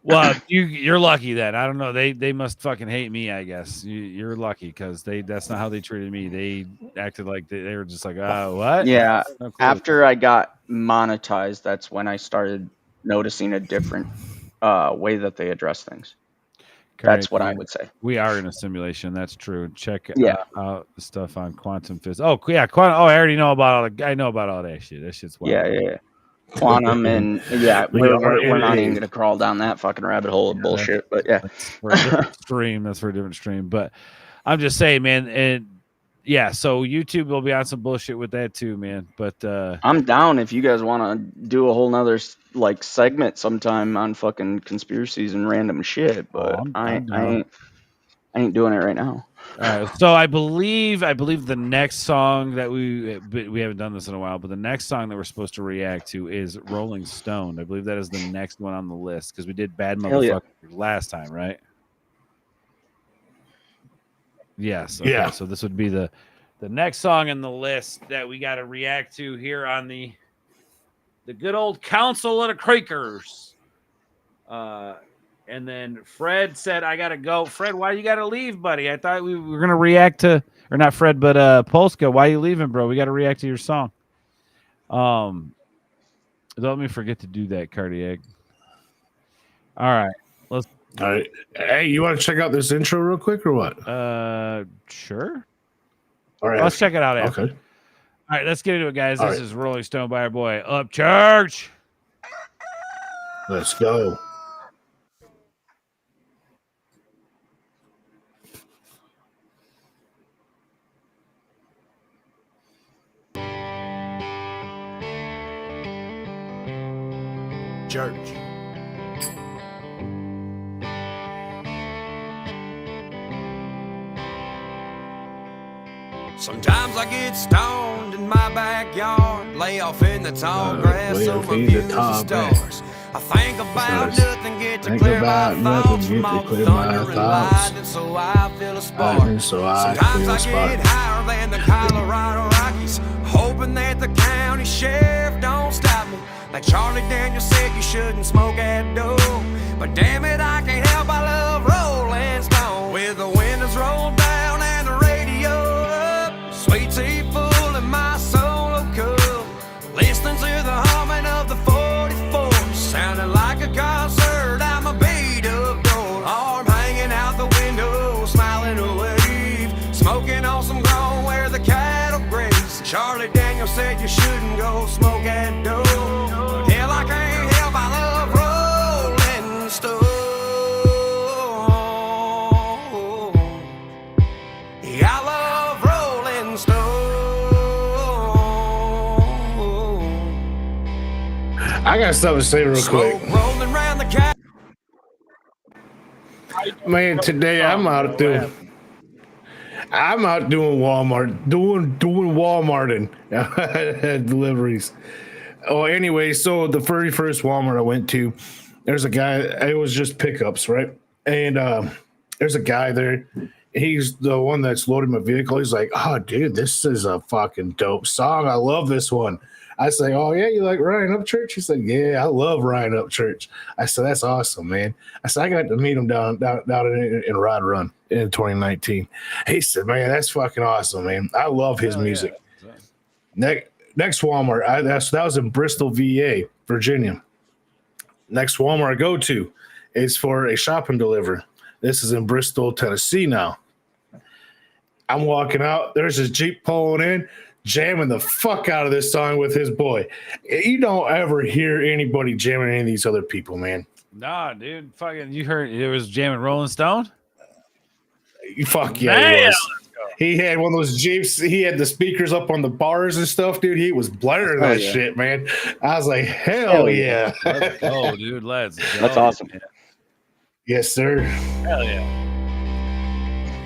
Well, you're lucky then. I don't know. They must fucking hate me, I guess. You're lucky because that's not how they treated me. They acted like they were just like, oh, what? Yeah. After I got monetized, that's when I started noticing a different way that they address things. That's what I would say. We are in a simulation. That's true. Check out the stuff on quantum physics. Oh, yeah. I already know about I know about all that shit. That shit's wild. Yeah. Quantum and we're not even gonna crawl down that fucking rabbit hole of bullshit. But yeah, that's for a different stream. That's for a different stream. But I'm just saying, man, and so YouTube will be on some bullshit with that too, man. But I'm down if you guys want to do a whole nother like segment sometime on fucking conspiracies and random shit. But I ain't doing it right now. All right, so I believe the next song that we haven't done this in a while, but the next song that we're supposed to react to is Rolling Stone. I believe that is the next one on the list because we did Bad Motherfucker last time, right? Yes. Okay, yeah. So this would be the next song in the list that we got to react to here on the good old Council of the Creekers. And then Fred said, I got to go. Fred, why you got to leave, buddy? I thought we were going to react to, or not Fred, but Polska. Why you leaving, bro? We got to react to your song. Don't let me forget to do that, Cardiac. All right. All right. Hey, you want to check out this intro real quick or what? Sure. All right. Let's check it out after. Okay. All right, let's get into it, guys. This is Rolling Stone by our boy Up Church. Let's go. Church. Sometimes I get stoned in my backyard, lay off in the tall grass on my views of stars. I think about nothing, get to Think clear about my nothing, thoughts get from to all the clear my thunder and thoughts. lightning, so I feel a spark. Lightning, so I Sometimes feel I a spark. get higher than the Colorado Rockies, hoping that the county sheriff don't stop me. Like Charlie Daniels said, you shouldn't smoke at dope. But damn it, I can't help I love Rolling Stone. With the windows rolled down and the radio up, sweet tea full in my solo cup, listening to the humming of the 44, sounding like a concert. I'm a beat up door, arm hanging out the window, smiling a wave, smoking on some ground where the cattle graze. Charlie Daniels said you shouldn't go smoke at dope. But hell, I can't help I love Rolling Stone. Yeah, I love Rolling Stone. I got something to say real quick. Smoke rolling round the cat. Man, today I'm out doing Walmart, doing Walmarting deliveries. Oh, anyway, so the very first Walmart I went to, there's a guy. It was just pickups, right? And there's a guy there. He's the one that's loading my vehicle. He's like, "Oh, dude, this is a fucking dope song. I love this one." I say, "Oh yeah, you like Ryan Upchurch?" He said, "Yeah, I love Ryan Upchurch." I said, "That's awesome, man." I said, "I got to meet him down in Rod Run in 2019." He said, "Man, that's fucking awesome, man. I love his music." Yeah. Next Walmart, that was in Bristol, VA, Virginia. Next Walmart I go to is for a shop and deliver. This is in Bristol, Tennessee now. I'm walking out. There's this Jeep pulling in, jamming the fuck out of this song with his boy. You don't ever hear anybody jamming any of these other people, man. Nah, dude. Fucking, you heard it was jamming Rolling Stone? Fuck yeah, he was. He had one of those Jeeps. He had the speakers up on the bars and stuff, dude. He was blaring that shit, man. I was like, hell yeah. Let's go, dude. Let's go. That's awesome. Man. Yes, sir. Hell yeah.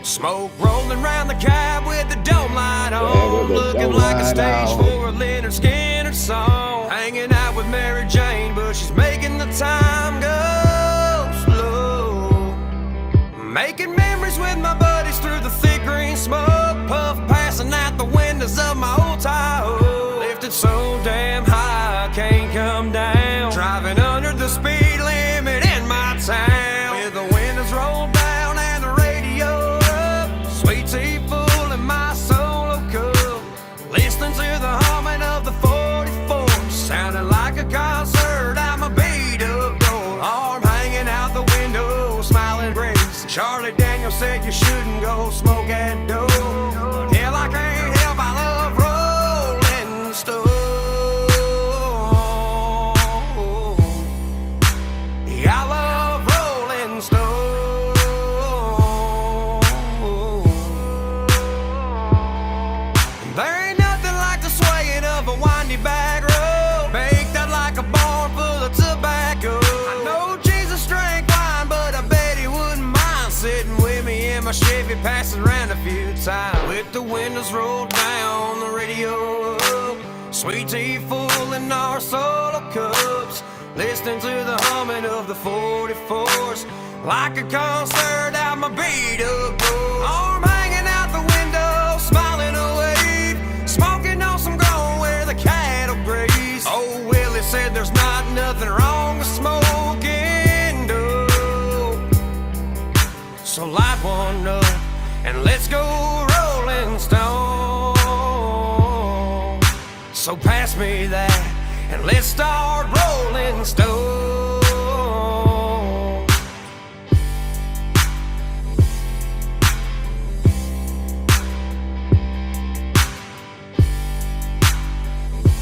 Smoke rolling around the cab with the dome light on, looking like a stage for a Leonard Skinner song. Hanging out with Mary Jane, but she's making the time go slow. Making memories with my buddies through the thick green smoke, puff passing out the windows of my old Tahoe. Lifted so damn high, I can't come down. Driving under the speed limit in my town, with the windows rolled down and the radio up, sweet tea full in my solo cup, listening to the humming of the 44, sounding like a concert. I'm a beat up door, arm hanging out the window, smiling grace. Charlie Daniels said you shouldn't go smoke at dope. But hell, I can't help I love Rolling Stone. Yeah, I love Rolling Stone. There ain't nothing like the swaying of a windy back road, baked out like a barn full of tobacco. I know Jesus drank wine, but I bet he wouldn't mind sitting with me in my Chevy, passing around a few times, with the windows rolled down, the radio up, sweet tea full in our solo cups, listening to the humming of the 44s, like a concert out my beat up door. Arm hanging out the window, smiling a wave, smoking on some ground where the cattle graze. Oh, Willie said there's not nothing wrong with smoking dope. So light one up and let's go Rolling Stone. So pass me that and let's start Rolling Stone.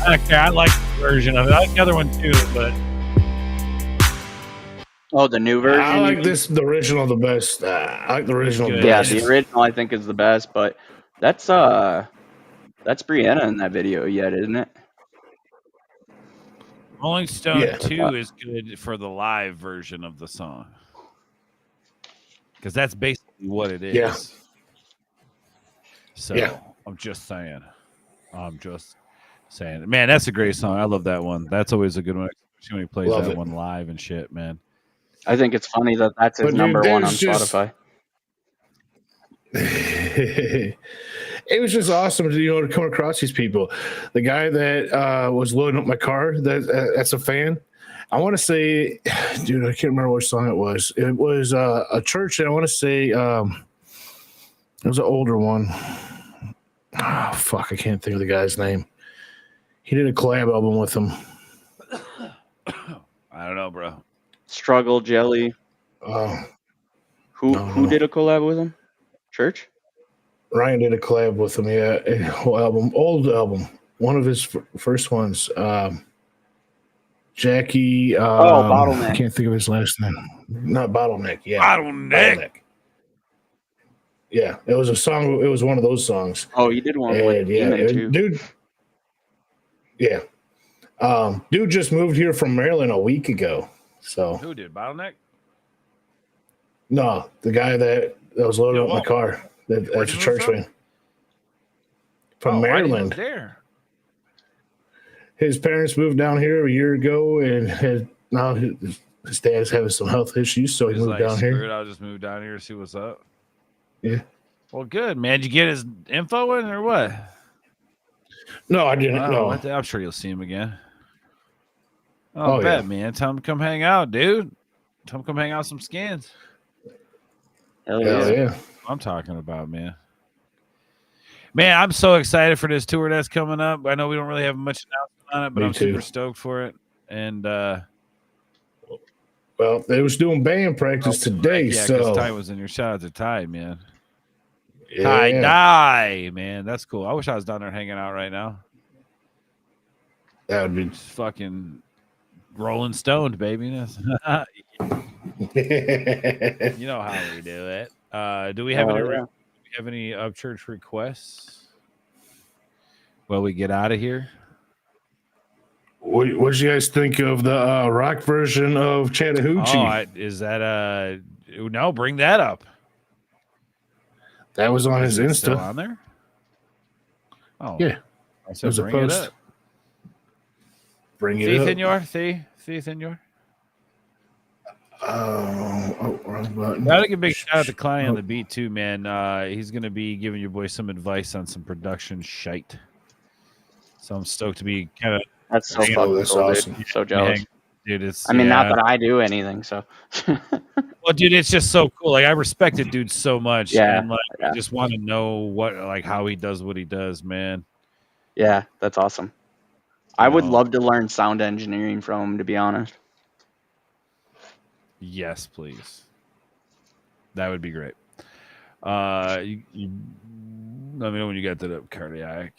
Okay, I like the version of it. I like the other one too, but Oh, the new version? I like the original the best. I like the original the Yeah, best. the original I think is the best, but that's Brianna in that video yet, isn't it? Rolling Stone Yeah. 2 is good for the live version of the song. Because that's basically what it is. Yeah. So Yeah. I'm just saying. Man, that's a great song. I love that one. That's always a good one. Especially when he plays Love that it. one live and shit, man. I think it's funny that that's his But number dude, one on there's just Spotify. it was just awesome to come across these people. The guy that was loading up my car, that's a fan. I want to say, dude, I can't remember which song it was. It was a church, and I want to say it was an older one. Oh fuck, I can't think of the guy's name. He did a collab album with him. I don't know, bro. Struggle Jelly. Oh, Who did a collab with him? Church? Ryan did a collab with him. Yeah, a whole album, old album, one of his first ones. Jackie. Bottleneck. I can't think of his last name. Not Bottleneck. Yeah, Bottleneck. Yeah, it was a song. It was one of those songs. Oh, you did one with Demon too, dude. Yeah, dude just moved here from Maryland a week ago. So Who did Bottleneck? no, the guy that was loading up my car. That's a church fan from Maryland. There. His parents moved down here a year ago, and now his dad's having some health issues, so he moved down here. I'll just move down here to see what's up. Yeah. Well, good, man. Did you get his info in or what? No, I didn't. No, I'm sure you'll see him again. Oh, bet, yeah. man. Tell him to come hang out, dude. Tell him to come hang out with some skins. Hell yeah. I'm talking about, man. Man, I'm so excited for this tour that's coming up. I know we don't really have much announcement on it, but Me I'm too. super stoked for it. And well, they was doing band practice today, yeah, because so Ty was in your shout out to Ty, man. yeah. Ty die, man. That's cool. I wish I was down there hanging out right now. That would be Just fucking rolling stoned, baby. You know how we do it. Do we have any of church requests? Well, we get out of here. What did you guys think of the rock version of Chattahoochee? Is that no? Bring that up. That was on his Is it still Insta. on there? Oh Yeah, I said there's a bring it post. up. Bring it Sí, up. señor. Sí, señor. Wrong button. Gotta give a big shout out to Clyde on the beat too, man. He's gonna be giving your boy some advice on some production shite. So I'm stoked to be kind of. That's so Oh, fucking that's cool, awesome. dude. So jealous. Dude, it's. I mean, not that I do anything, so. Well, dude, it's just so cool. Like I respect it, dude, so much. Yeah, And I just want to know how he does what he does, man. Yeah, that's awesome. I would love to learn sound engineering from him, to be honest. Yes, please. That would be great. You let me know when you get to the cardiac.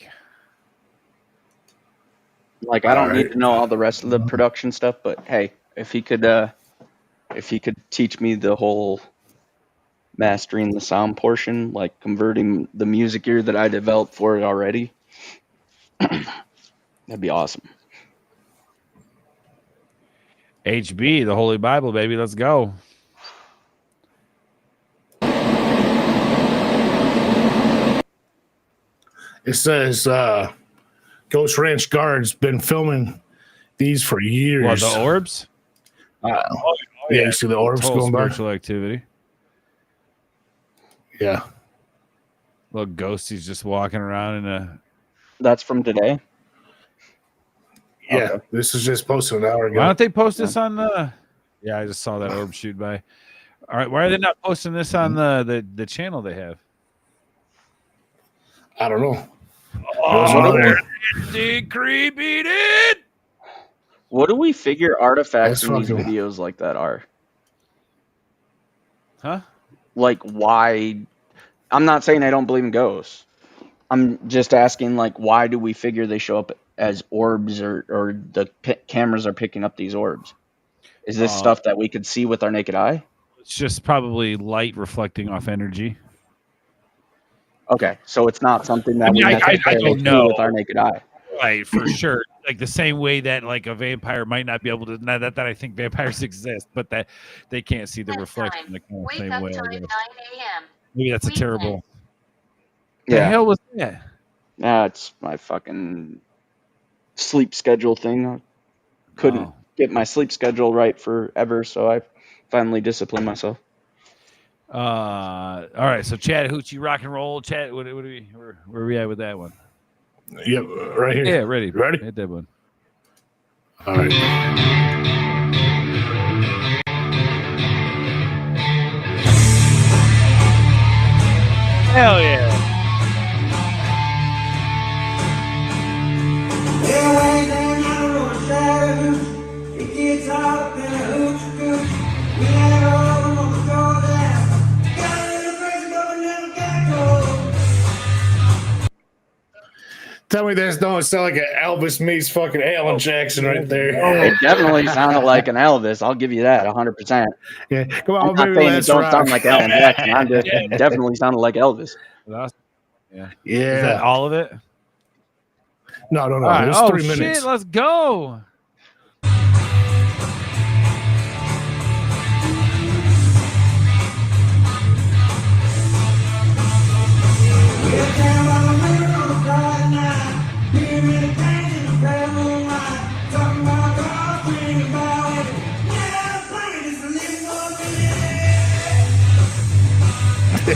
Like, I don't need to know all the rest of the production stuff, but hey, if he could teach me the whole mastering the sound portion, like converting the music gear that I developed for it already, that'd be awesome. HB, the Holy Bible, baby. Let's go. It says Ghost Ranch Guard's been filming these for years. What, the orbs? Yeah, you see the orbs Total going by? spiritual activity. Yeah. Little ghosties just walking around in a. That's from today? Yeah, this is just posted an hour ago. Why don't they post this on the? Yeah, I just saw that orb shoot by. All right, why are they not posting this on the channel they have? I don't know. Creepy, dude. What do we figure artifacts That's in these fucking- videos like that are? Huh? Like, why? I'm not saying I don't believe in ghosts. I'm just asking, like, why do we figure they show up as orbs, or the cameras are picking up these orbs? Is this stuff that we could see with our naked eye? It's just probably light reflecting off energy. Okay, so it's not something that I mean, we I necessarily don't see know. with our naked eye. Right, for sure. Like the same way that like a vampire might not be able to. Not that I think vampires exist, but that they can't see the reflection the kind of same way. I guess. Maybe that's a terrible. The Yeah, hell was that? it's my fucking sleep schedule thing. I couldn't get my sleep schedule right forever, so I finally discipline myself. All right. So Chattahoochee rock and roll. Where are we at with that one? Yep, right here. Yeah, ready. Ready? Hit that one. All right. Hell yeah. Tell me this don't sound like an Elvis meets fucking Alan Jackson right there. It definitely sounded like an Elvis. I'll give you that 100%. Yeah, come I'm on, not baby, saying it let's don't rock. sound like Alan Jackson. I'm just definitely sounded like Elvis. Yeah. Yeah. Is that all of it? No. All right. There's Oh 3 shit! minutes. Let's go. A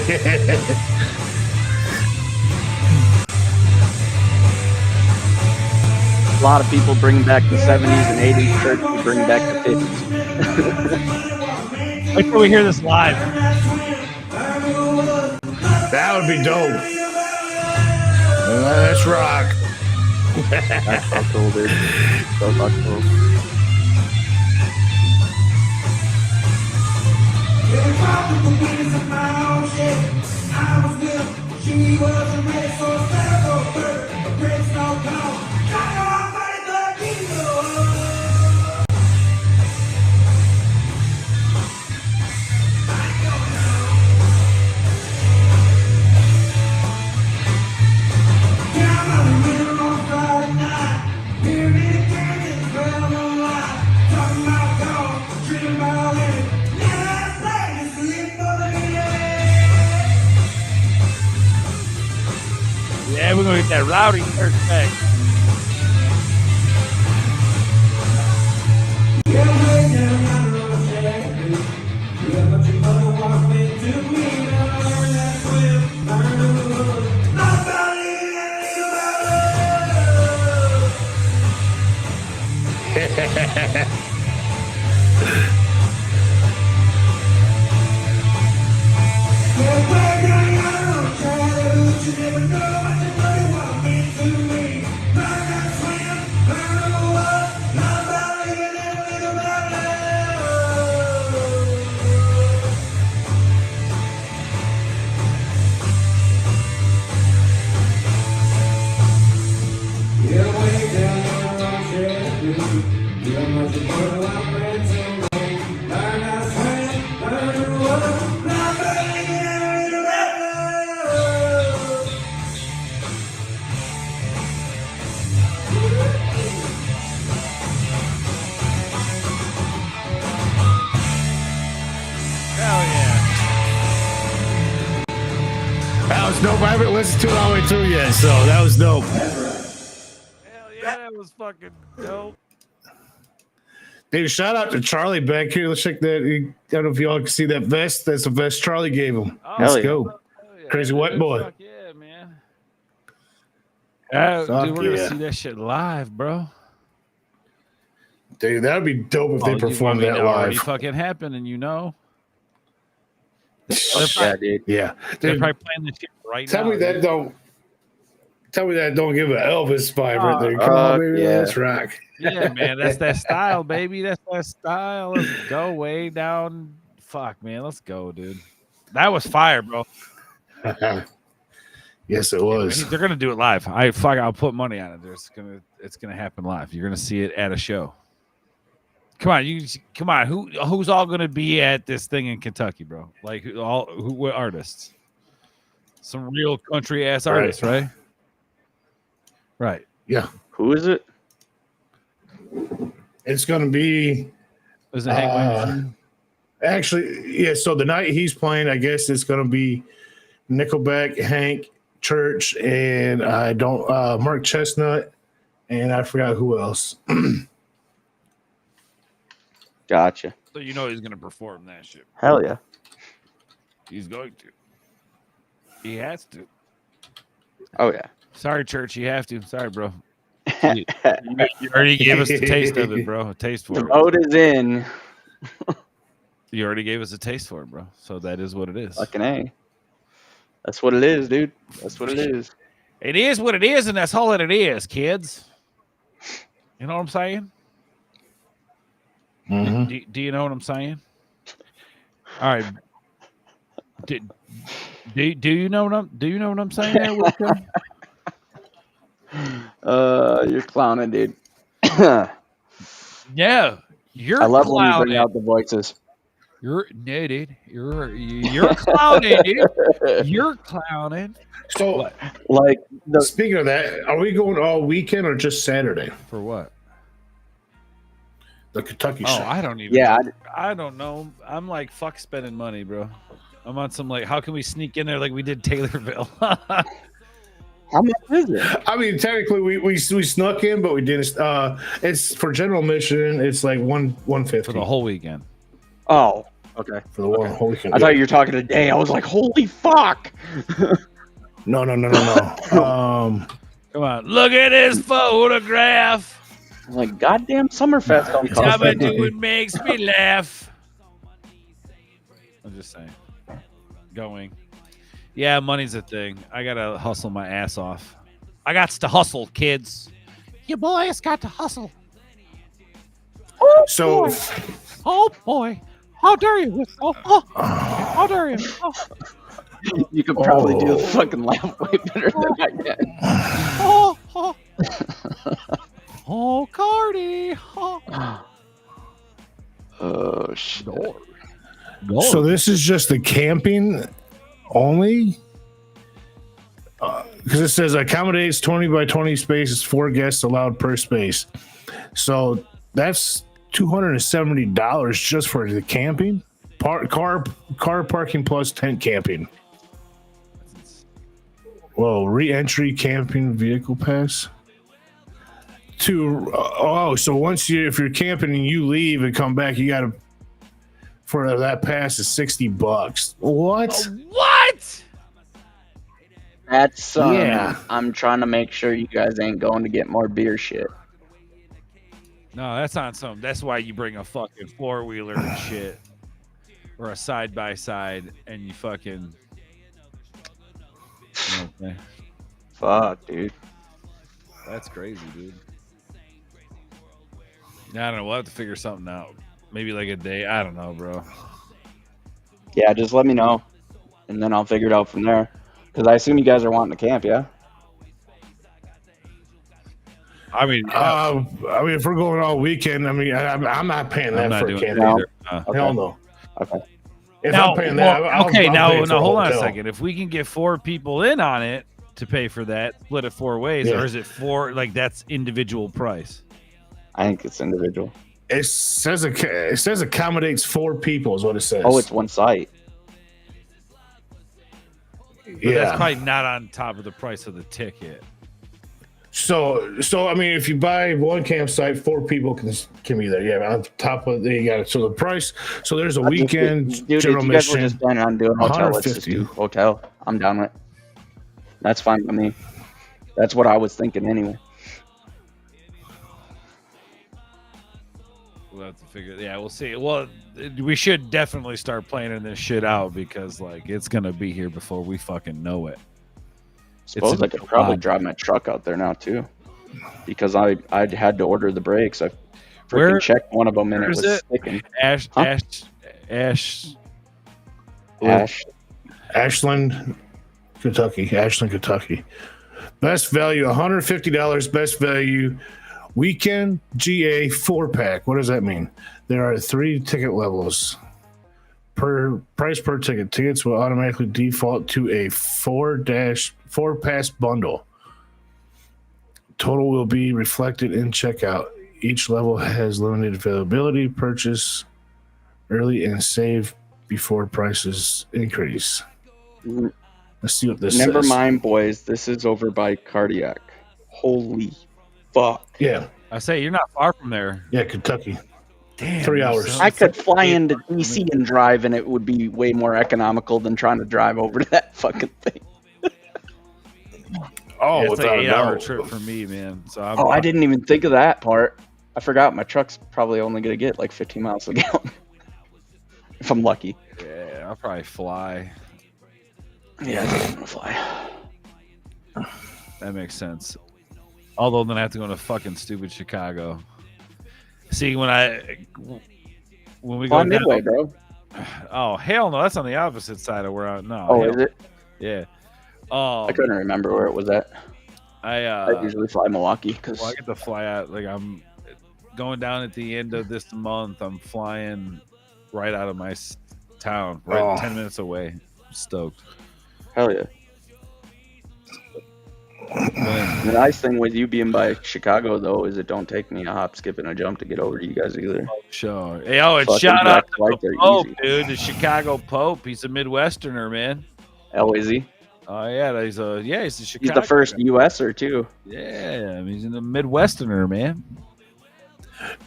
lot of people bring back the 70s and 80s. Church we bring back the 50s. Wait till we hear this live. That would be dope. Let's rock. That's so cool, dude. So fucking cool. Yeah, we're gonna get that rowdy church back. Hell yeah. That was dope. I haven't listened to it all the way through yet, so that was dope. Hell yeah, that was fucking dope. Dude, shout out to Charlie back here. Let's check that. I don't know if y'all can see that vest. That's the vest Charlie gave him. Oh, Let's yeah. go. Hell yeah, Crazy dude. white boy. Fuck yeah, man. Dude, Fuck we're gonna yeah. see that shit live, bro. Dude, that would be dope if they You performed want me that to already live. fucking happen, and you know. Yeah, dude. Yeah. They're Dude, probably playing this shit right tell now. me that dude. don't. Tell me that don't give an Elvis vibe right there. Come on, baby, yeah. let's rock. Yeah, man, that's that style, baby. That's that style. Let's go way down. Fuck, man, let's go, dude. That was fire, bro. Yes, it was. They're gonna do it live. I'll put money on it. It's gonna happen live. You're gonna see it at a show. Come on, who's all gonna be at this thing in Kentucky, bro? Like what artists? Some real country ass artists, right? Right. Yeah. Who is it? It's going to be. Is it Hank Williams? Actually, yeah. So the night he's playing, I guess it's going to be Nickelback, Hank, Church, and I don't Mark Chestnut, and I forgot who else. Gotcha. So you know he's gonna perform that shit. Hell yeah. He's going to. He has to. Oh yeah. Sorry, Church. You have to. Sorry, bro. You already gave us a taste of it, bro. A taste for The it. vote is in. You already gave us a taste for it, bro. So that is what it is. Fucking A. That's what it is, dude. That's what it is. It is what it is, and that's all that it is, kids. You know what I'm saying? Mm-hmm. Do you know what I'm saying? All right. Do you know what I'm saying there, Wilco? You're clowning, dude. Yeah, you're. I love when you clowning. bring out the voices. You're dude. You're clowning, dude. You're clowning. So, like, speaking of that, are we going all weekend or just Saturday? For what? The Kentucky Oh, show. I don't even. Yeah, I don't know. I'm like, fuck spending money, bro. I'm on some like, how can we sneak in there like we did Taylorville? How much is it? I mean, technically, we snuck in, but we didn't. It's for general admission. It's like $150 for the whole weekend. Oh, okay. For the whole weekend. I thought you were talking a day. I was like, holy fuck. No. Come on, look at this photograph. I'm like, goddamn Summerfest don't cost What that. it makes me laugh. I'm just saying. Going. Yeah, money's a thing. I gotta hustle my ass off. I got to hustle, kids. You boys got to hustle. So, Oh boy, how dare you? Oh, how dare you? Oh, You could probably do the fucking laugh way better than I can. oh Cardi. Oh. Oh, shit. so this is just the camping only? Because it says accommodates 20 by 20 spaces, 4 guests allowed per space. So that's $270 just for the camping, car parking plus tent camping. Whoa, re-entry camping vehicle pass. So once if you're camping and you leave and come back, you gotta for that pass is $60. What? What? That's Yeah. I'm trying to make sure you guys ain't going to get more beer shit. No, that's not some. That's why you bring a fucking 4-wheeler and shit, or a side by side, and you fucking. Okay. Fuck, dude. That's crazy, dude. I don't know. We'll have to figure something out. Maybe like a day. I don't know, bro. Yeah, just let me know, and then I'll figure it out from there. Because I assume you guys are wanting to camp, yeah? I mean, if we're going all weekend, I mean, I'm not paying that I'm not for doing camping. it Hell either. no. Okay. If Now, I'm paying that, well, I'll okay, pay now for a hold on a hotel. second. If we can get 4 people in on it to pay for that, split it 4 ways, Yeah. or is it 4? Like that's individual price. I think it's individual. It says accommodates 4 people is what it says. Oh, it's one site. But yeah. that's probably not on top of the price of the ticket. So I mean, if you buy one campsite, 4 people can be there. Yeah, on top of you got it. So the price. So there's a weekend Dude, if general you guys were mission. just planning on doing hotel, let's just 150. do hotel. I'm down with it. That's fine with me. That's what I was thinking anyway. We'll have to figure. Yeah, we'll see. Well, we should definitely start planning this shit out because like it's gonna be here before we fucking know it. Suppose I could probably drive my truck out there now too, because I had to order the brakes. I freaking Where- checked one of them and it where is was it? sticking. Ash. Ashland, Kentucky. Best value $150. Best value weekend GA 4-pack. What does that mean? There are 3 ticket levels. Per ticket. Tickets will automatically default to a 4-pass bundle. Total will be reflected in checkout. Each level has limited availability. Purchase early and save before prices increase. Let's see what this Never says. mind, boys. This is over by Cardiac. Holy fuck. Yeah, I say you're not far from there. yeah, Kentucky. Damn, 3 hours. I could fly into DC and drive, and it would be way more economical than trying to drive over to that fucking thing. Oh, it's like without an a 8-hour doubt. trip for me, man. So I didn't even think of that part. I forgot my truck's probably only going to get like 15 miles a gallon. If I'm lucky. Yeah, I'll probably fly. Yeah, I think I'm going to fly. That makes sense. Although then I have to go to fucking stupid Chicago. See, when we go down, Midway, bro. Oh hell no, that's on the opposite side of where I no. Oh, hell, is it? Yeah. I couldn't remember where it was at. I usually fly Milwaukee because I get to fly out. Like I'm going down at the end of this month. I'm flying right out of my town, right 10 minutes away. I'm stoked. Hell yeah. The nice thing with you being by Chicago, though, is it don't take me a hop, skip, and a jump to get over to you guys either. Sure. Hey, it's Fucking shout out to right the there, Pope, easy. dude. The Chicago Pope. He's a Midwesterner, man. LAZ. Oh yeah, he's a Chicago. He's the first U.S.er too. Yeah, I mean, he's a Midwesterner, man.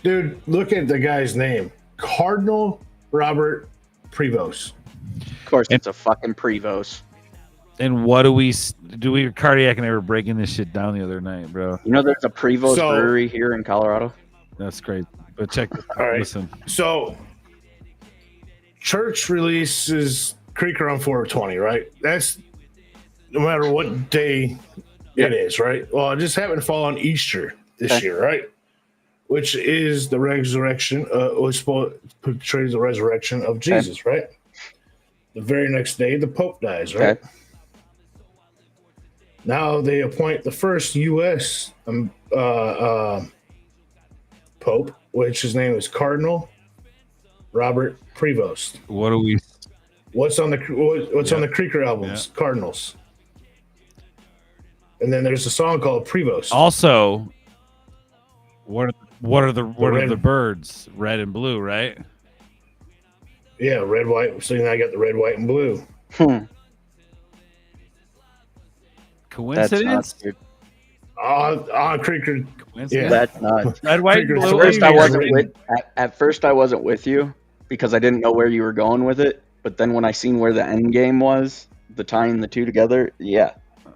Dude, look at the guy's name. Cardinal Robert Prevost. Of course, it's a fucking Prevost. And what do we Cardiac and I were breaking this shit down the other night, bro. You know, there's a Prevost brewery here in Colorado. That's great. But check this out. All right. Listen. So, church releases Creeker on 420, right? That's no matter what day it is, right? Well, it just happened to fall on Easter this year, right? Which is the resurrection, portrays the resurrection of Jesus, right? The very next day, the Pope dies, right? Okay. Now they appoint the first U.S. Pope, which his name is Cardinal Robert Prevost. What do we? What's on the Creeker albums? Yeah. Cardinals. And then there's a song called Prevost. Also, what are the birds? Red and blue, right? Yeah, red, white. So now I got the red, white, and blue. Coincidence? That's On Creeker. Yeah. That's not. Red, white, and blue. At first, I wasn't with you because I didn't know where you were going with it. But then when I seen where the end game was, the tying the two together, yeah.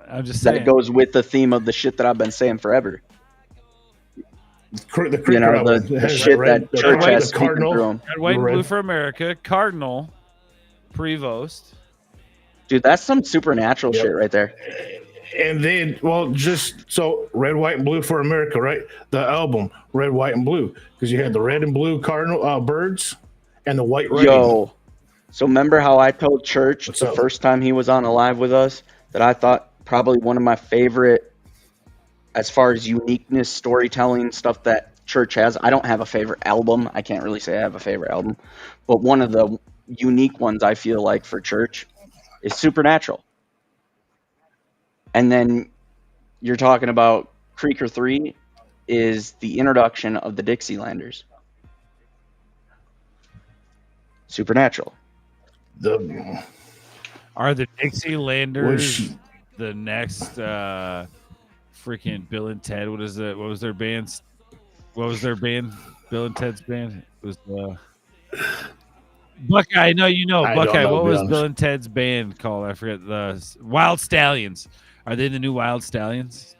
I'm just saying. That goes with the theme of the shit that I've been saying forever. The Creeker You know, album the has shit red, that church red, has the speaking Cardinal. through 'em. Red, white, and Red. blue for America. Cardinal. Prevost. Dude, that's some supernatural shit right there. And then, well, just so red, white, and blue for America, right? The album, red, white, and blue, because you had the red and blue cardinal birds and the white writing. Yo, so remember how I told Church What's the up? first time he was on a live with us that I thought probably one of my favorite, as far as uniqueness, storytelling stuff that Church has. I don't have a favorite album. I can't really say I have a favorite album, but one of the unique ones I feel like for Church is Supernatural. And then you're talking about Creeker 3 is the introduction of the Dixielanders. Supernatural. Are the Dixielanders Which- the next freaking Bill and Ted? What was their band? What was their band? Bill and Ted's band? It was Buckeye. No, you know I don't Buckeye. know, What to be was honest. Bill and Ted's band called? I forget. The Wild Stallions. Are they the new Wild Stallions?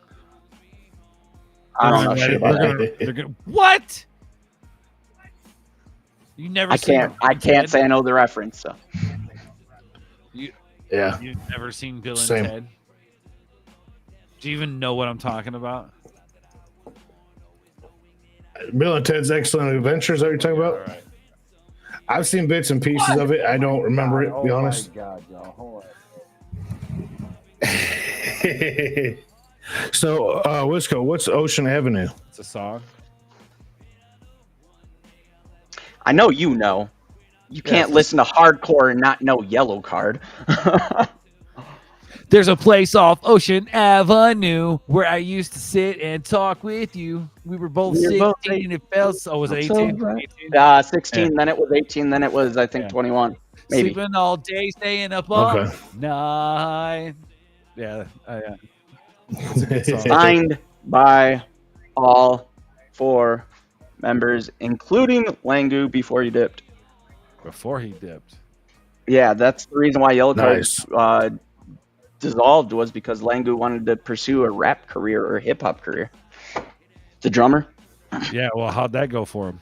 I don't know shit about that. They're gonna, what? You never? I seen can't Ted? say I know the reference. So Yeah. You've never seen Bill and Same. Ted? Do you even know what I'm talking about? Bill and Ted's Excellent Adventures, that you're talking about? All right. I've seen bits and pieces of it. I don't remember it, to be honest. God, y'all. Hold on. So, Wisco, what's Ocean Avenue? It's a song. I know you know. You can't listen to hardcore and not know Yellow Card. There's a place off Ocean Avenue where I used to sit and talk with you. We were both We were 16 both and it felt so. Was it 18? 18? 16, Yeah. then it was 18, then it was, I think, Yeah. 21. Maybe. Sleeping all day, staying up all Okay. night. Yeah. It's a good song. Signed by all 4 members, including Langu, before he dipped. Before he dipped. Yeah, that's the reason why Yellow Nice. Card dissolved, was because Langu wanted to pursue a rap career or hip hop career. The drummer. Yeah, well, how'd that go for him?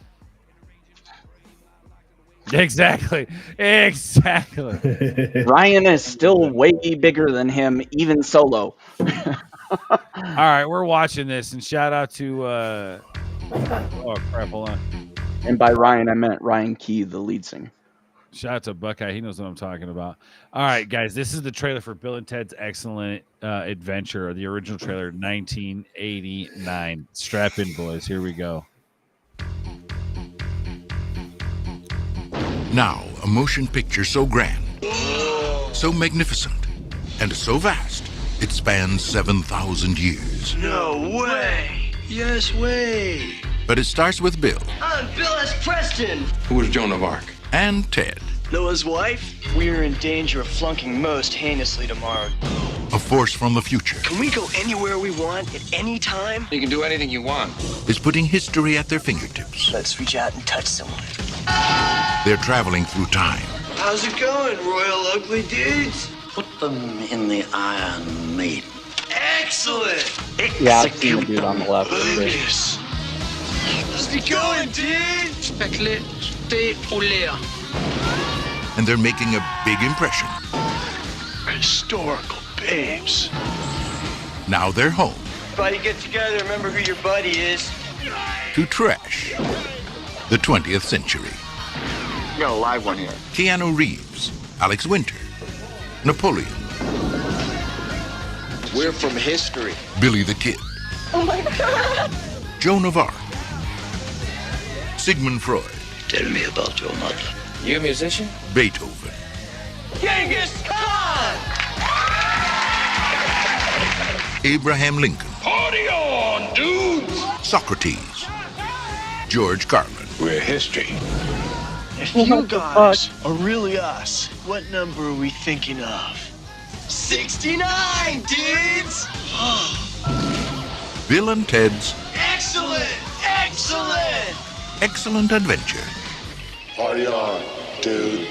Exactly. Ryan is still way bigger than him, even solo. All right, we're watching this, and shout out to oh crap, hold on. And by Ryan, I meant Ryan Key, the lead singer. Shout out to Buckeye. He knows what I'm talking about. All right, guys, this is the trailer for Bill and Ted's Excellent Adventure, the original trailer, 1989. Strap in, boys. Here we go. Now, a motion picture so grand, so magnificent, and so vast, it spans 7,000 years. No way! Yes way! But it starts with Bill. I'm Bill S. Preston! Who was Joan of Arc? And Ted. Noah's wife? We're in danger of flunking most heinously tomorrow. A force from the future. Can we go anywhere we want at any time? You can do anything you want. Is putting history at their fingertips. Let's reach out and touch someone. They're traveling through time. How's it going, Royal Ugly Dudes? Put them in the Iron Maiden. Excellent! Yeah, I've seen the dude on the left. Lucas. How's it going, dude? And they're making a big impression. Historical babes. Now they're home Everybody get together, remember who your buddy is. to trash the 20th century. We got a live one here. Keanu Reeves, Alex Winter, Napoleon, We're from history. Billy the Kid, Oh my god. Joan of Arc, Sigmund Freud, Tell me about your mother. You a musician? Beethoven, Genghis Khan! Abraham Lincoln, Party on, dudes! Socrates, George Carlin, We're history. If you guys are really us, what number are we thinking of? 69, dudes! Bill and Ted's Excellent! Excellent! Excellent Adventure. Party on, dude.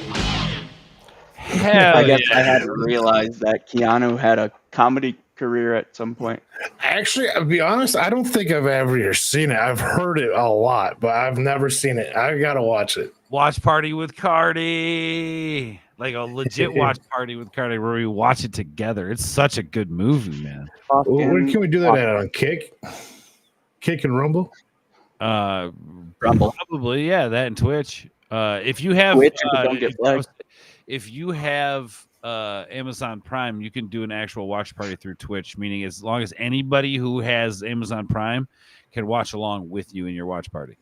Hell I guess yeah. I hadn't realized that Keanu had a comedy career at some point. Actually, I'll be honest, I don't think I've ever seen it. I've heard it a lot, but I've never seen it. I gotta watch it. Watch party with Cardi. Like a legit watch party with Cardi where we watch it together. It's such a good movie, man. Where can we do that at? On Kick? Kick and Rumble? Rumble. Probably, yeah, that and Twitch. If you have Twitch, don't get flagged. if you have Amazon Prime, you can do an actual watch party through Twitch, meaning as long as anybody who has Amazon Prime can watch along with you in your watch party.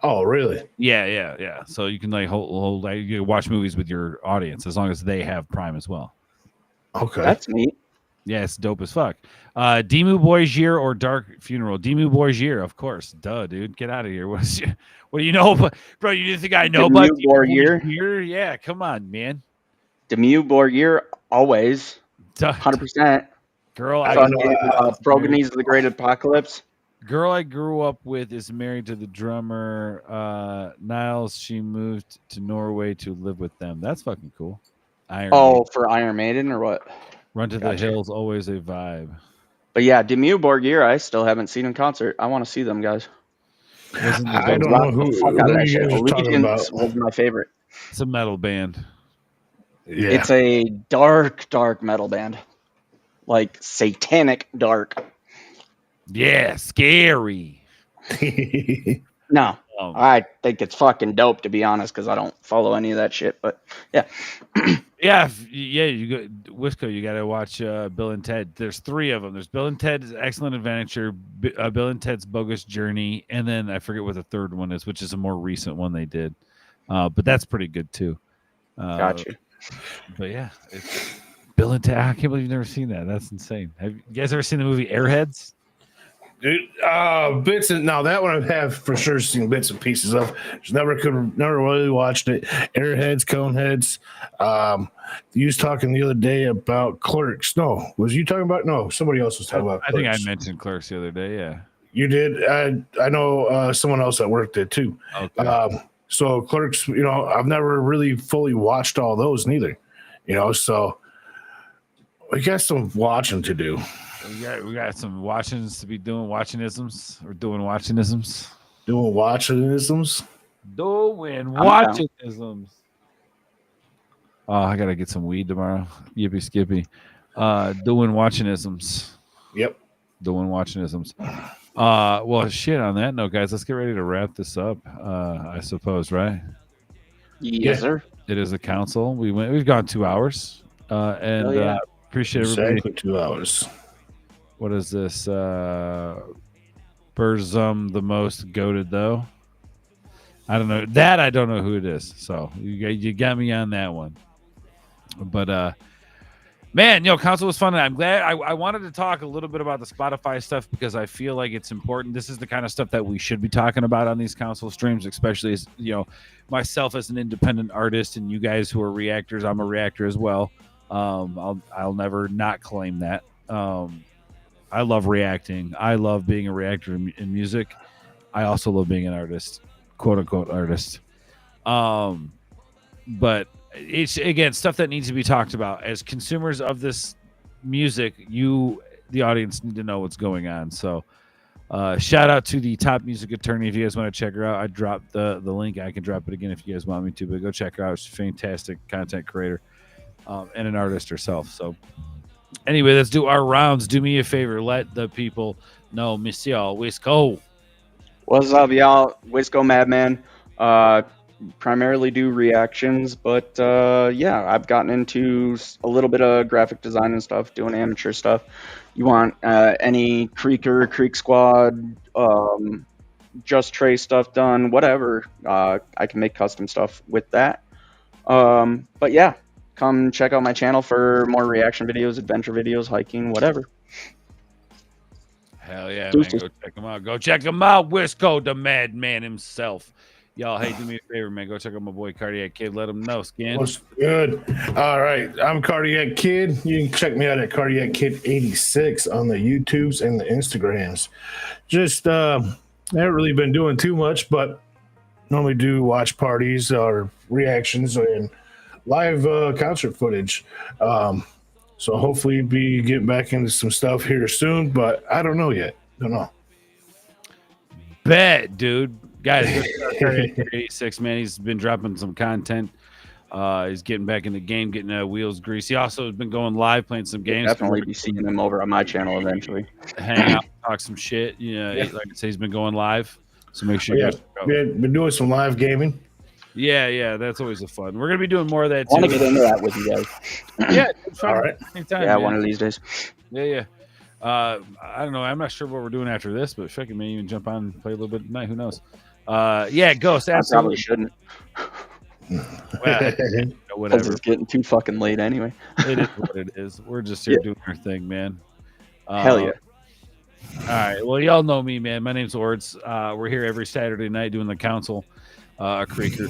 Oh, really? Yeah. So you can like hold like you can watch movies with your audience as long as they have Prime as well. Okay. That's neat. Yeah, it's dope as fuck. Demu Boy's Year or Dark Funeral? Demu Boy's Year, of course. Duh, dude. Get out of here. What do you know? Bro, you didn't think I know about Demu Boy's Year? Yeah, come on, man. Demu Borgir, always. 100%. Girl, Proganese the Great Apocalypse. Girl I grew up with is married to the drummer Niles. She moved to Norway to live with them. That's fucking cool. Maiden. For Iron Maiden or what? Run to the Hills, always a vibe. But yeah, Demu Borgir, I still haven't seen in concert. I want to see them guys. I don't know who you guys are talking about. Was my favorite. It's a metal band. Yeah. It's a dark metal band. Like satanic dark. Yeah, scary. No, I think it's fucking dope, to be honest, because I don't follow any of that shit. But yeah. You go Wisco. You got to watch Bill and Ted. There's 3 of them. There's Bill and Ted's Excellent Adventure, Bill and Ted's Bogus Journey, and then I forget what the third one is, which is a more recent one they did. But that's pretty good too. Gotcha. But yeah, it's Bill and Ted. I can't believe you've never seen that. That's insane. Have you guys ever seen the movie Airheads? Dude, bits and now that one I have for sure seen bits and pieces of. Just never really watched it. Airheads, Coneheads. You was talking the other day about Clerks. No, was you talking about? No, somebody else was talking about. I think I Clerks. mentioned Clerks the other day. Yeah. You did. I know someone else that worked it too. Okay. So Clerks, I've never really fully watched all those neither. So we got some watching to do. We got some watchings to be doing. Watchingisms. We're doing watchingisms. Doing watchingisms. Doing watchingisms. Oh, I gotta get some weed tomorrow. Yippee skippy. Doing watchingisms. Yep. Doing watchingisms. Well, shit. On that note, guys, let's get ready to wrap this up. I suppose, right? Yes, sir. It is a council. We've gone 2 hours, and appreciate everybody. Exactly 2 hours. What is this? Burzum the most goated though. I don't know that. I don't know who it is. So you got me on that one. But man, council was fun. And I'm glad. I wanted to talk a little bit about the Spotify stuff because I feel like it's important. This is the kind of stuff that we should be talking about on these council streams, especially as myself as an independent artist and you guys who are reactors. I'm a reactor as well. I'll never not claim that. I love reacting. I love being a reactor in music. I also love being an artist, quote unquote artist. But it's, again, stuff that needs to be talked about. As consumers of this music, the audience, need to know what's going on. So shout out to the Top Music Attorney. If you guys want to check her out, I dropped the link. I can drop it again if you guys want me to, but go check her out. She's a fantastic content creator and an artist herself. So anyway, let's do our rounds. Do me a favor. Let the people know. Monsieur Wisco. What's up, y'all? Wisco Madman. Primarily do reactions, but yeah, I've gotten into a little bit of graphic design and stuff, doing amateur stuff. You want any Creeker, Creek Squad, Just Trey stuff done, whatever, I can make custom stuff with that. But yeah, come check out my channel for more reaction videos, adventure videos, hiking, whatever. Hell yeah, man. Go check him out. Go check him out. Wisco, the madman himself. Y'all, hey, do me a favor, man. Go check out my boy Cardiac Kid. Let him know, Skin. What's good? All right. I'm Cardiac Kid. You can check me out at Cardiac Kid 86 on the YouTubes and the Instagrams. Just I haven't really been doing too much, but normally do watch parties or reactions and live concert footage. So hopefully be getting back into some stuff here soon, but I don't know yet. Don't know. Bet, dude. Guys, 86, man. He's been dropping some content. He's getting back in the game, getting wheels greased. He also has been going live, playing some games. Definitely be seeing him over on my channel eventually. Hang out, talk some shit. Like I say, he's been going live. So make sure you guys been doing some live gaming. Yeah, that's always a fun. We're gonna be doing more of that too. I want to get into that with you guys. Yeah, all right. Anytime, yeah, man. One of these days. Yeah. I don't know. I'm not sure what we're doing after this, but fucking may even jump on and play a little bit tonight. Who knows? Yeah, Ghost. I probably shouldn't. Well, whatever. It's getting too fucking late anyway. It is what it is. We're just here doing our thing, man. Hell yeah. All right. Well, y'all know me, man. My name's Ords. We're here every Saturday night doing the council, Creeker,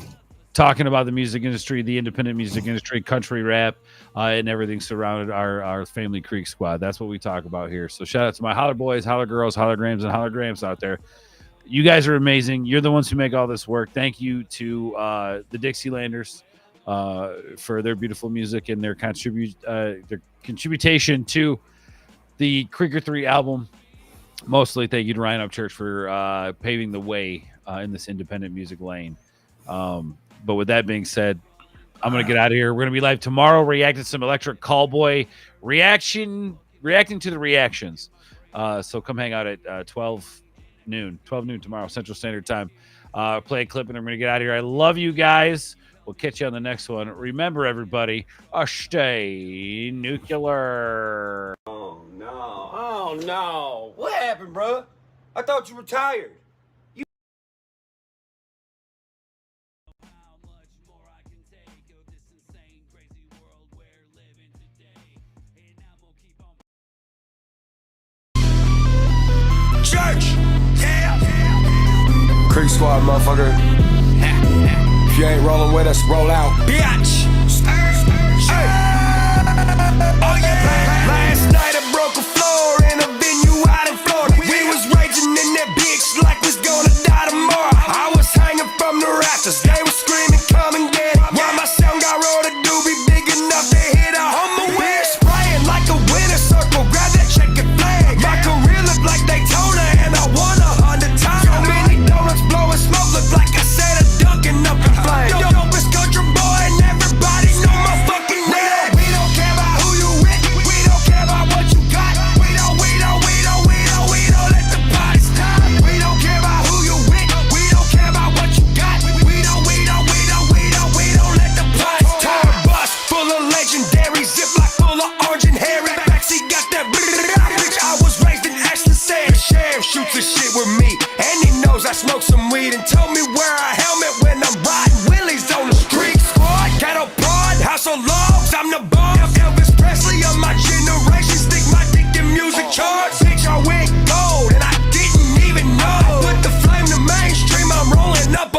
talking about the music industry, the independent music industry, country rap, and everything surrounded our family Creek Squad. That's what we talk about here. So shout out to my holler boys, holler girls, holograms, and holograms out there. You guys are amazing. You're the ones who make all this work. Thank you to the Dixielanders for their beautiful music and their contribution to the Creeker 3 album. Mostly thank you to Ryan Upchurch for paving the way in this independent music lane. But with that being said, I'm going to get out of here. We're going to be live tomorrow, reacting to some Electric Callboy reacting to the reactions. So come hang out at 12 noon tomorrow, Central Standard Time. Play a clip, and I'm going to get out of here. I love you guys. We'll catch you on the next one. Remember, everybody, stay nuclear. Oh, no. What happened, bro? I thought you retired. Church! Yeah! Creek Squad, motherfucker. If you ain't rolling with us, roll out. Bitch! Hey! Oh yeah! Last night I broke a floor in a venue out in Florida. We was raging in there.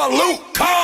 Salute, come